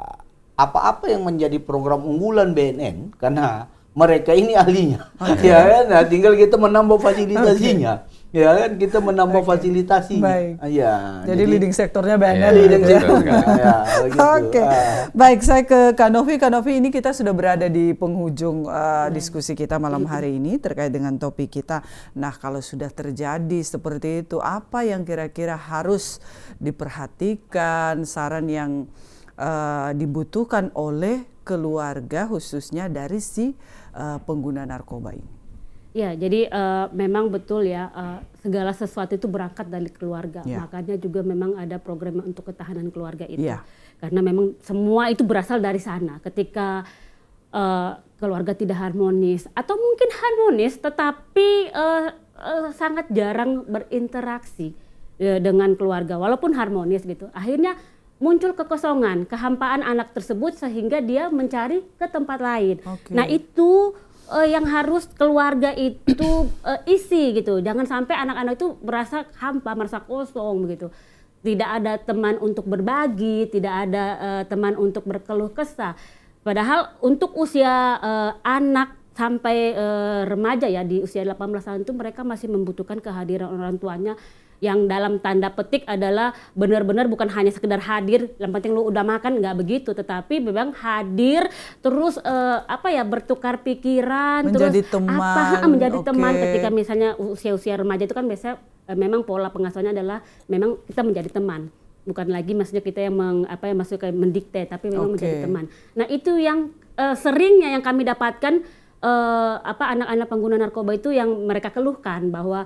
[SPEAKER 4] apa-apa yang menjadi program unggulan BNN karena mereka ini ahlinya, ya kan? Nah, tinggal kita menambah fasilitasinya, ya kan? Kita menambah fasilitasinya.
[SPEAKER 1] Baik.
[SPEAKER 4] Ya,
[SPEAKER 1] Jadi leading sektornya BNN.
[SPEAKER 3] Iya,
[SPEAKER 1] gitu
[SPEAKER 4] leading
[SPEAKER 1] ya.
[SPEAKER 4] sektor. Ya, begitu.
[SPEAKER 1] Oke, baik, saya ke Kak Novi. Kak Novi, ini kita sudah berada di penghujung diskusi kita malam hari ini terkait dengan topik kita. Nah, kalau sudah terjadi seperti itu, apa yang kira-kira harus diperhatikan, saran yang dibutuhkan oleh keluarga khususnya dari si pengguna narkoba ini?
[SPEAKER 2] Ya, jadi memang betul ya, segala sesuatu itu berangkat dari keluarga.
[SPEAKER 1] Ya.
[SPEAKER 2] Makanya juga memang ada program untuk ketahanan keluarga itu.
[SPEAKER 1] Ya.
[SPEAKER 2] Karena memang semua itu berasal dari sana. Ketika keluarga tidak harmonis atau mungkin harmonis tetapi sangat jarang berinteraksi dengan keluarga walaupun harmonis gitu. Akhirnya muncul kekosongan, kehampaan anak tersebut sehingga dia mencari ke tempat lain.
[SPEAKER 1] Oke.
[SPEAKER 2] Nah, itu yang harus keluarga itu isi gitu. Jangan sampai anak-anak itu merasa hampa, merasa kosong begitu. Tidak ada teman untuk berbagi, tidak ada teman untuk berkeluh kesah. Padahal untuk usia anak sampai remaja ya, di usia 18 tahun itu mereka masih membutuhkan kehadiran orang tuanya yang dalam tanda petik adalah benar-benar bukan hanya sekedar hadir, yang penting lu udah makan, nggak begitu, tetapi memang hadir terus bertukar pikiran,
[SPEAKER 1] Menjadi
[SPEAKER 2] terus
[SPEAKER 1] teman,
[SPEAKER 2] menjadi
[SPEAKER 1] oke.
[SPEAKER 2] teman ketika misalnya usia-usia remaja itu kan biasanya memang pola pengasuhannya adalah memang kita menjadi teman. Bukan lagi maksudnya kita yang masuk ke mendikte, tapi memang
[SPEAKER 1] Oke.
[SPEAKER 2] menjadi teman. Nah, itu yang seringnya yang kami dapatkan anak-anak pengguna narkoba itu yang mereka keluhkan bahwa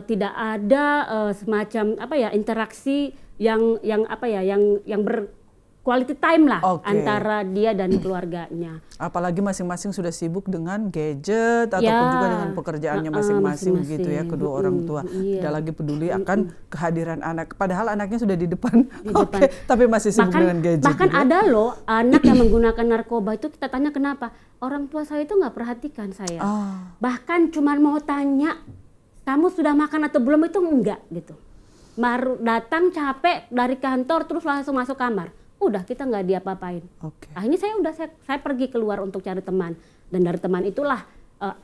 [SPEAKER 2] tidak ada semacam interaksi yang quality time lah
[SPEAKER 1] Oke.
[SPEAKER 2] antara dia dan keluarganya.
[SPEAKER 1] Apalagi masing-masing sudah sibuk dengan gadget ataupun juga dengan pekerjaannya masing-masing gitu ya, kedua orang tua.
[SPEAKER 2] Iya.
[SPEAKER 1] Tidak lagi peduli akan kehadiran anak. Padahal anaknya sudah di depan, Oke, tapi masih sibuk dengan gadget.
[SPEAKER 2] Bahkan
[SPEAKER 1] gitu ya.
[SPEAKER 2] ada loh anak yang menggunakan narkoba itu kita tanya kenapa? Orang tua saya itu nggak perhatikan saya. Bahkan cuma mau tanya, kamu sudah makan atau belum, itu enggak gitu. Baru datang capek dari kantor terus langsung masuk kamar. Udah kita nggak diapa-apain.
[SPEAKER 1] Oke.
[SPEAKER 2] Akhirnya saya pergi keluar untuk cari teman, dan dari teman itulah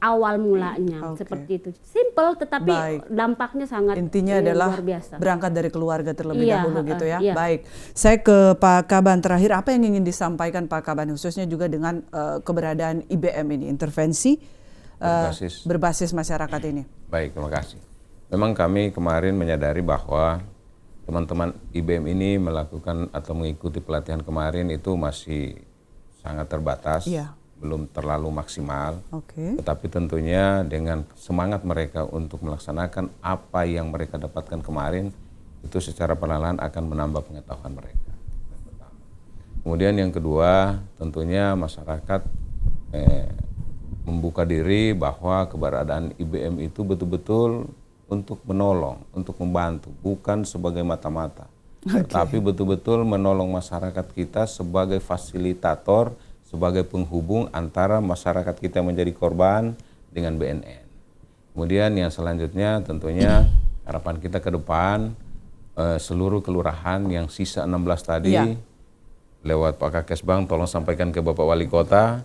[SPEAKER 2] awal mulanya.
[SPEAKER 1] Oke.
[SPEAKER 2] Seperti itu. Simple tetapi
[SPEAKER 1] Baik.
[SPEAKER 2] dampaknya sangat
[SPEAKER 1] Intinya adalah
[SPEAKER 2] luar biasa.
[SPEAKER 1] berangkat dari keluarga terlebih
[SPEAKER 2] Iya,
[SPEAKER 1] dahulu gitu ya.
[SPEAKER 2] iya.
[SPEAKER 1] Baik, saya ke Pak Kaban terakhir. Apa yang ingin disampaikan Pak Kaban khususnya juga dengan keberadaan IBM ini, intervensi berbasis masyarakat ini?
[SPEAKER 3] Baik, terima kasih. Memang kami kemarin menyadari bahwa teman-teman IBM ini melakukan atau mengikuti pelatihan kemarin itu masih sangat terbatas,
[SPEAKER 1] Iya.
[SPEAKER 3] belum terlalu maksimal.
[SPEAKER 1] Oke.
[SPEAKER 3] Tetapi tentunya dengan semangat mereka untuk melaksanakan apa yang mereka dapatkan kemarin, itu secara perlahan akan menambah pengetahuan mereka. Yang pertama. Kemudian yang kedua, tentunya masyarakat membuka diri bahwa keberadaan IBM itu betul-betul untuk menolong, untuk membantu, bukan sebagai mata-mata, tetapi betul-betul menolong masyarakat kita sebagai fasilitator, sebagai penghubung antara masyarakat kita yang menjadi korban dengan BNN. Kemudian yang selanjutnya tentunya harapan kita ke depan seluruh kelurahan yang sisa 16 tadi,
[SPEAKER 1] Ya.
[SPEAKER 3] lewat Pak Kakesbang tolong sampaikan ke Bapak Wali Kota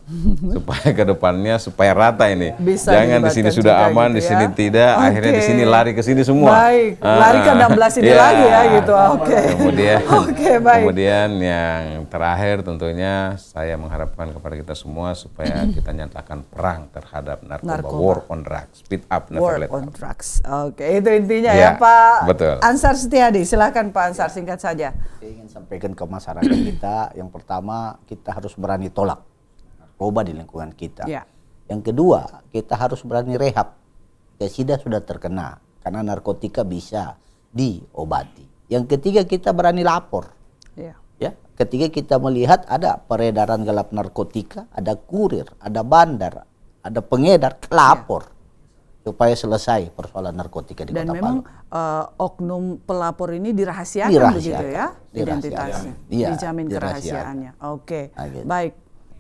[SPEAKER 3] supaya ke depannya supaya rata ini.
[SPEAKER 1] Bisa
[SPEAKER 3] Jangan di sini
[SPEAKER 1] dilibatkan
[SPEAKER 3] sudah
[SPEAKER 1] juga
[SPEAKER 3] aman,
[SPEAKER 1] gitu
[SPEAKER 3] di sini
[SPEAKER 1] ya.
[SPEAKER 3] tidak, akhirnya di
[SPEAKER 1] Oke.
[SPEAKER 3] sini lari ke sini semua.
[SPEAKER 1] Baik, lari ke 16 ini
[SPEAKER 3] Iya.
[SPEAKER 1] lagi ya gitu. Oke.
[SPEAKER 3] Kemudian
[SPEAKER 1] Oke, baik.
[SPEAKER 3] kemudian yang terakhir tentunya saya mengharapkan kepada kita semua supaya kita nyatakan perang terhadap narkoba. War on drugs, speed up, never
[SPEAKER 1] War
[SPEAKER 3] let
[SPEAKER 1] on
[SPEAKER 3] up.
[SPEAKER 1] drugs. Oke, itu intinya ya
[SPEAKER 3] Ya,
[SPEAKER 1] Pak
[SPEAKER 3] betul.
[SPEAKER 1] Ansar Setiadi. Silakan Pak Ansar, singkat saja.
[SPEAKER 4] Saya ingin sampaikan ke masyarakat kita, yang pertama kita harus berani tolak narkoba di lingkungan kita.
[SPEAKER 1] Ya.
[SPEAKER 4] Yang kedua, kita harus berani rehab. Sudah terkena karena narkotika bisa diobati. Yang ketiga, kita berani lapor.
[SPEAKER 1] Ya.
[SPEAKER 4] Ya, ketika kita melihat ada peredaran gelap narkotika, ada kurir, ada bandar, ada pengedar, lapor supaya selesai persoalan narkotika di
[SPEAKER 1] Dan
[SPEAKER 4] Kota
[SPEAKER 1] memang
[SPEAKER 4] Palu.
[SPEAKER 1] oknum pelapor ini dirahasiakan begitu ya, identitasnya, dijamin kerahasiaannya. Oke,
[SPEAKER 4] gitu.
[SPEAKER 1] Baik.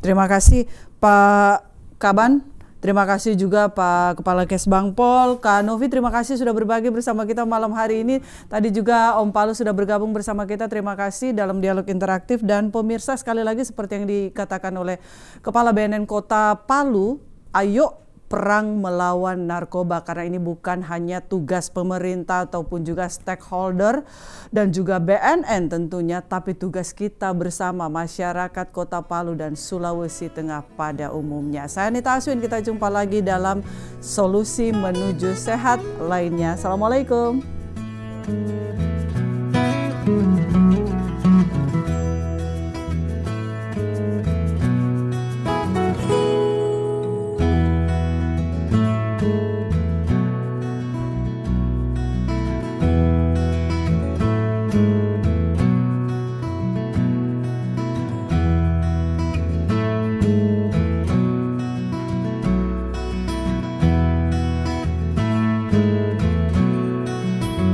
[SPEAKER 1] Terima kasih Pak Kaban. Terima kasih juga Pak Kepala Kesbangpol, Kak Novi, terima kasih sudah berbagi bersama kita malam hari ini. Tadi juga Om Palu sudah bergabung bersama kita, terima kasih dalam dialog interaktif. Dan pemirsa, sekali lagi seperti yang dikatakan oleh Kepala BNN Kota Palu, ayo perang melawan narkoba, karena ini bukan hanya tugas pemerintah ataupun juga stakeholder dan juga BNN tentunya, tapi tugas kita bersama masyarakat Kota Palu dan Sulawesi Tengah pada umumnya. Saya Nita Aswin, kita jumpa lagi dalam Solusi Menuju Sehat lainnya. Assalamualaikum.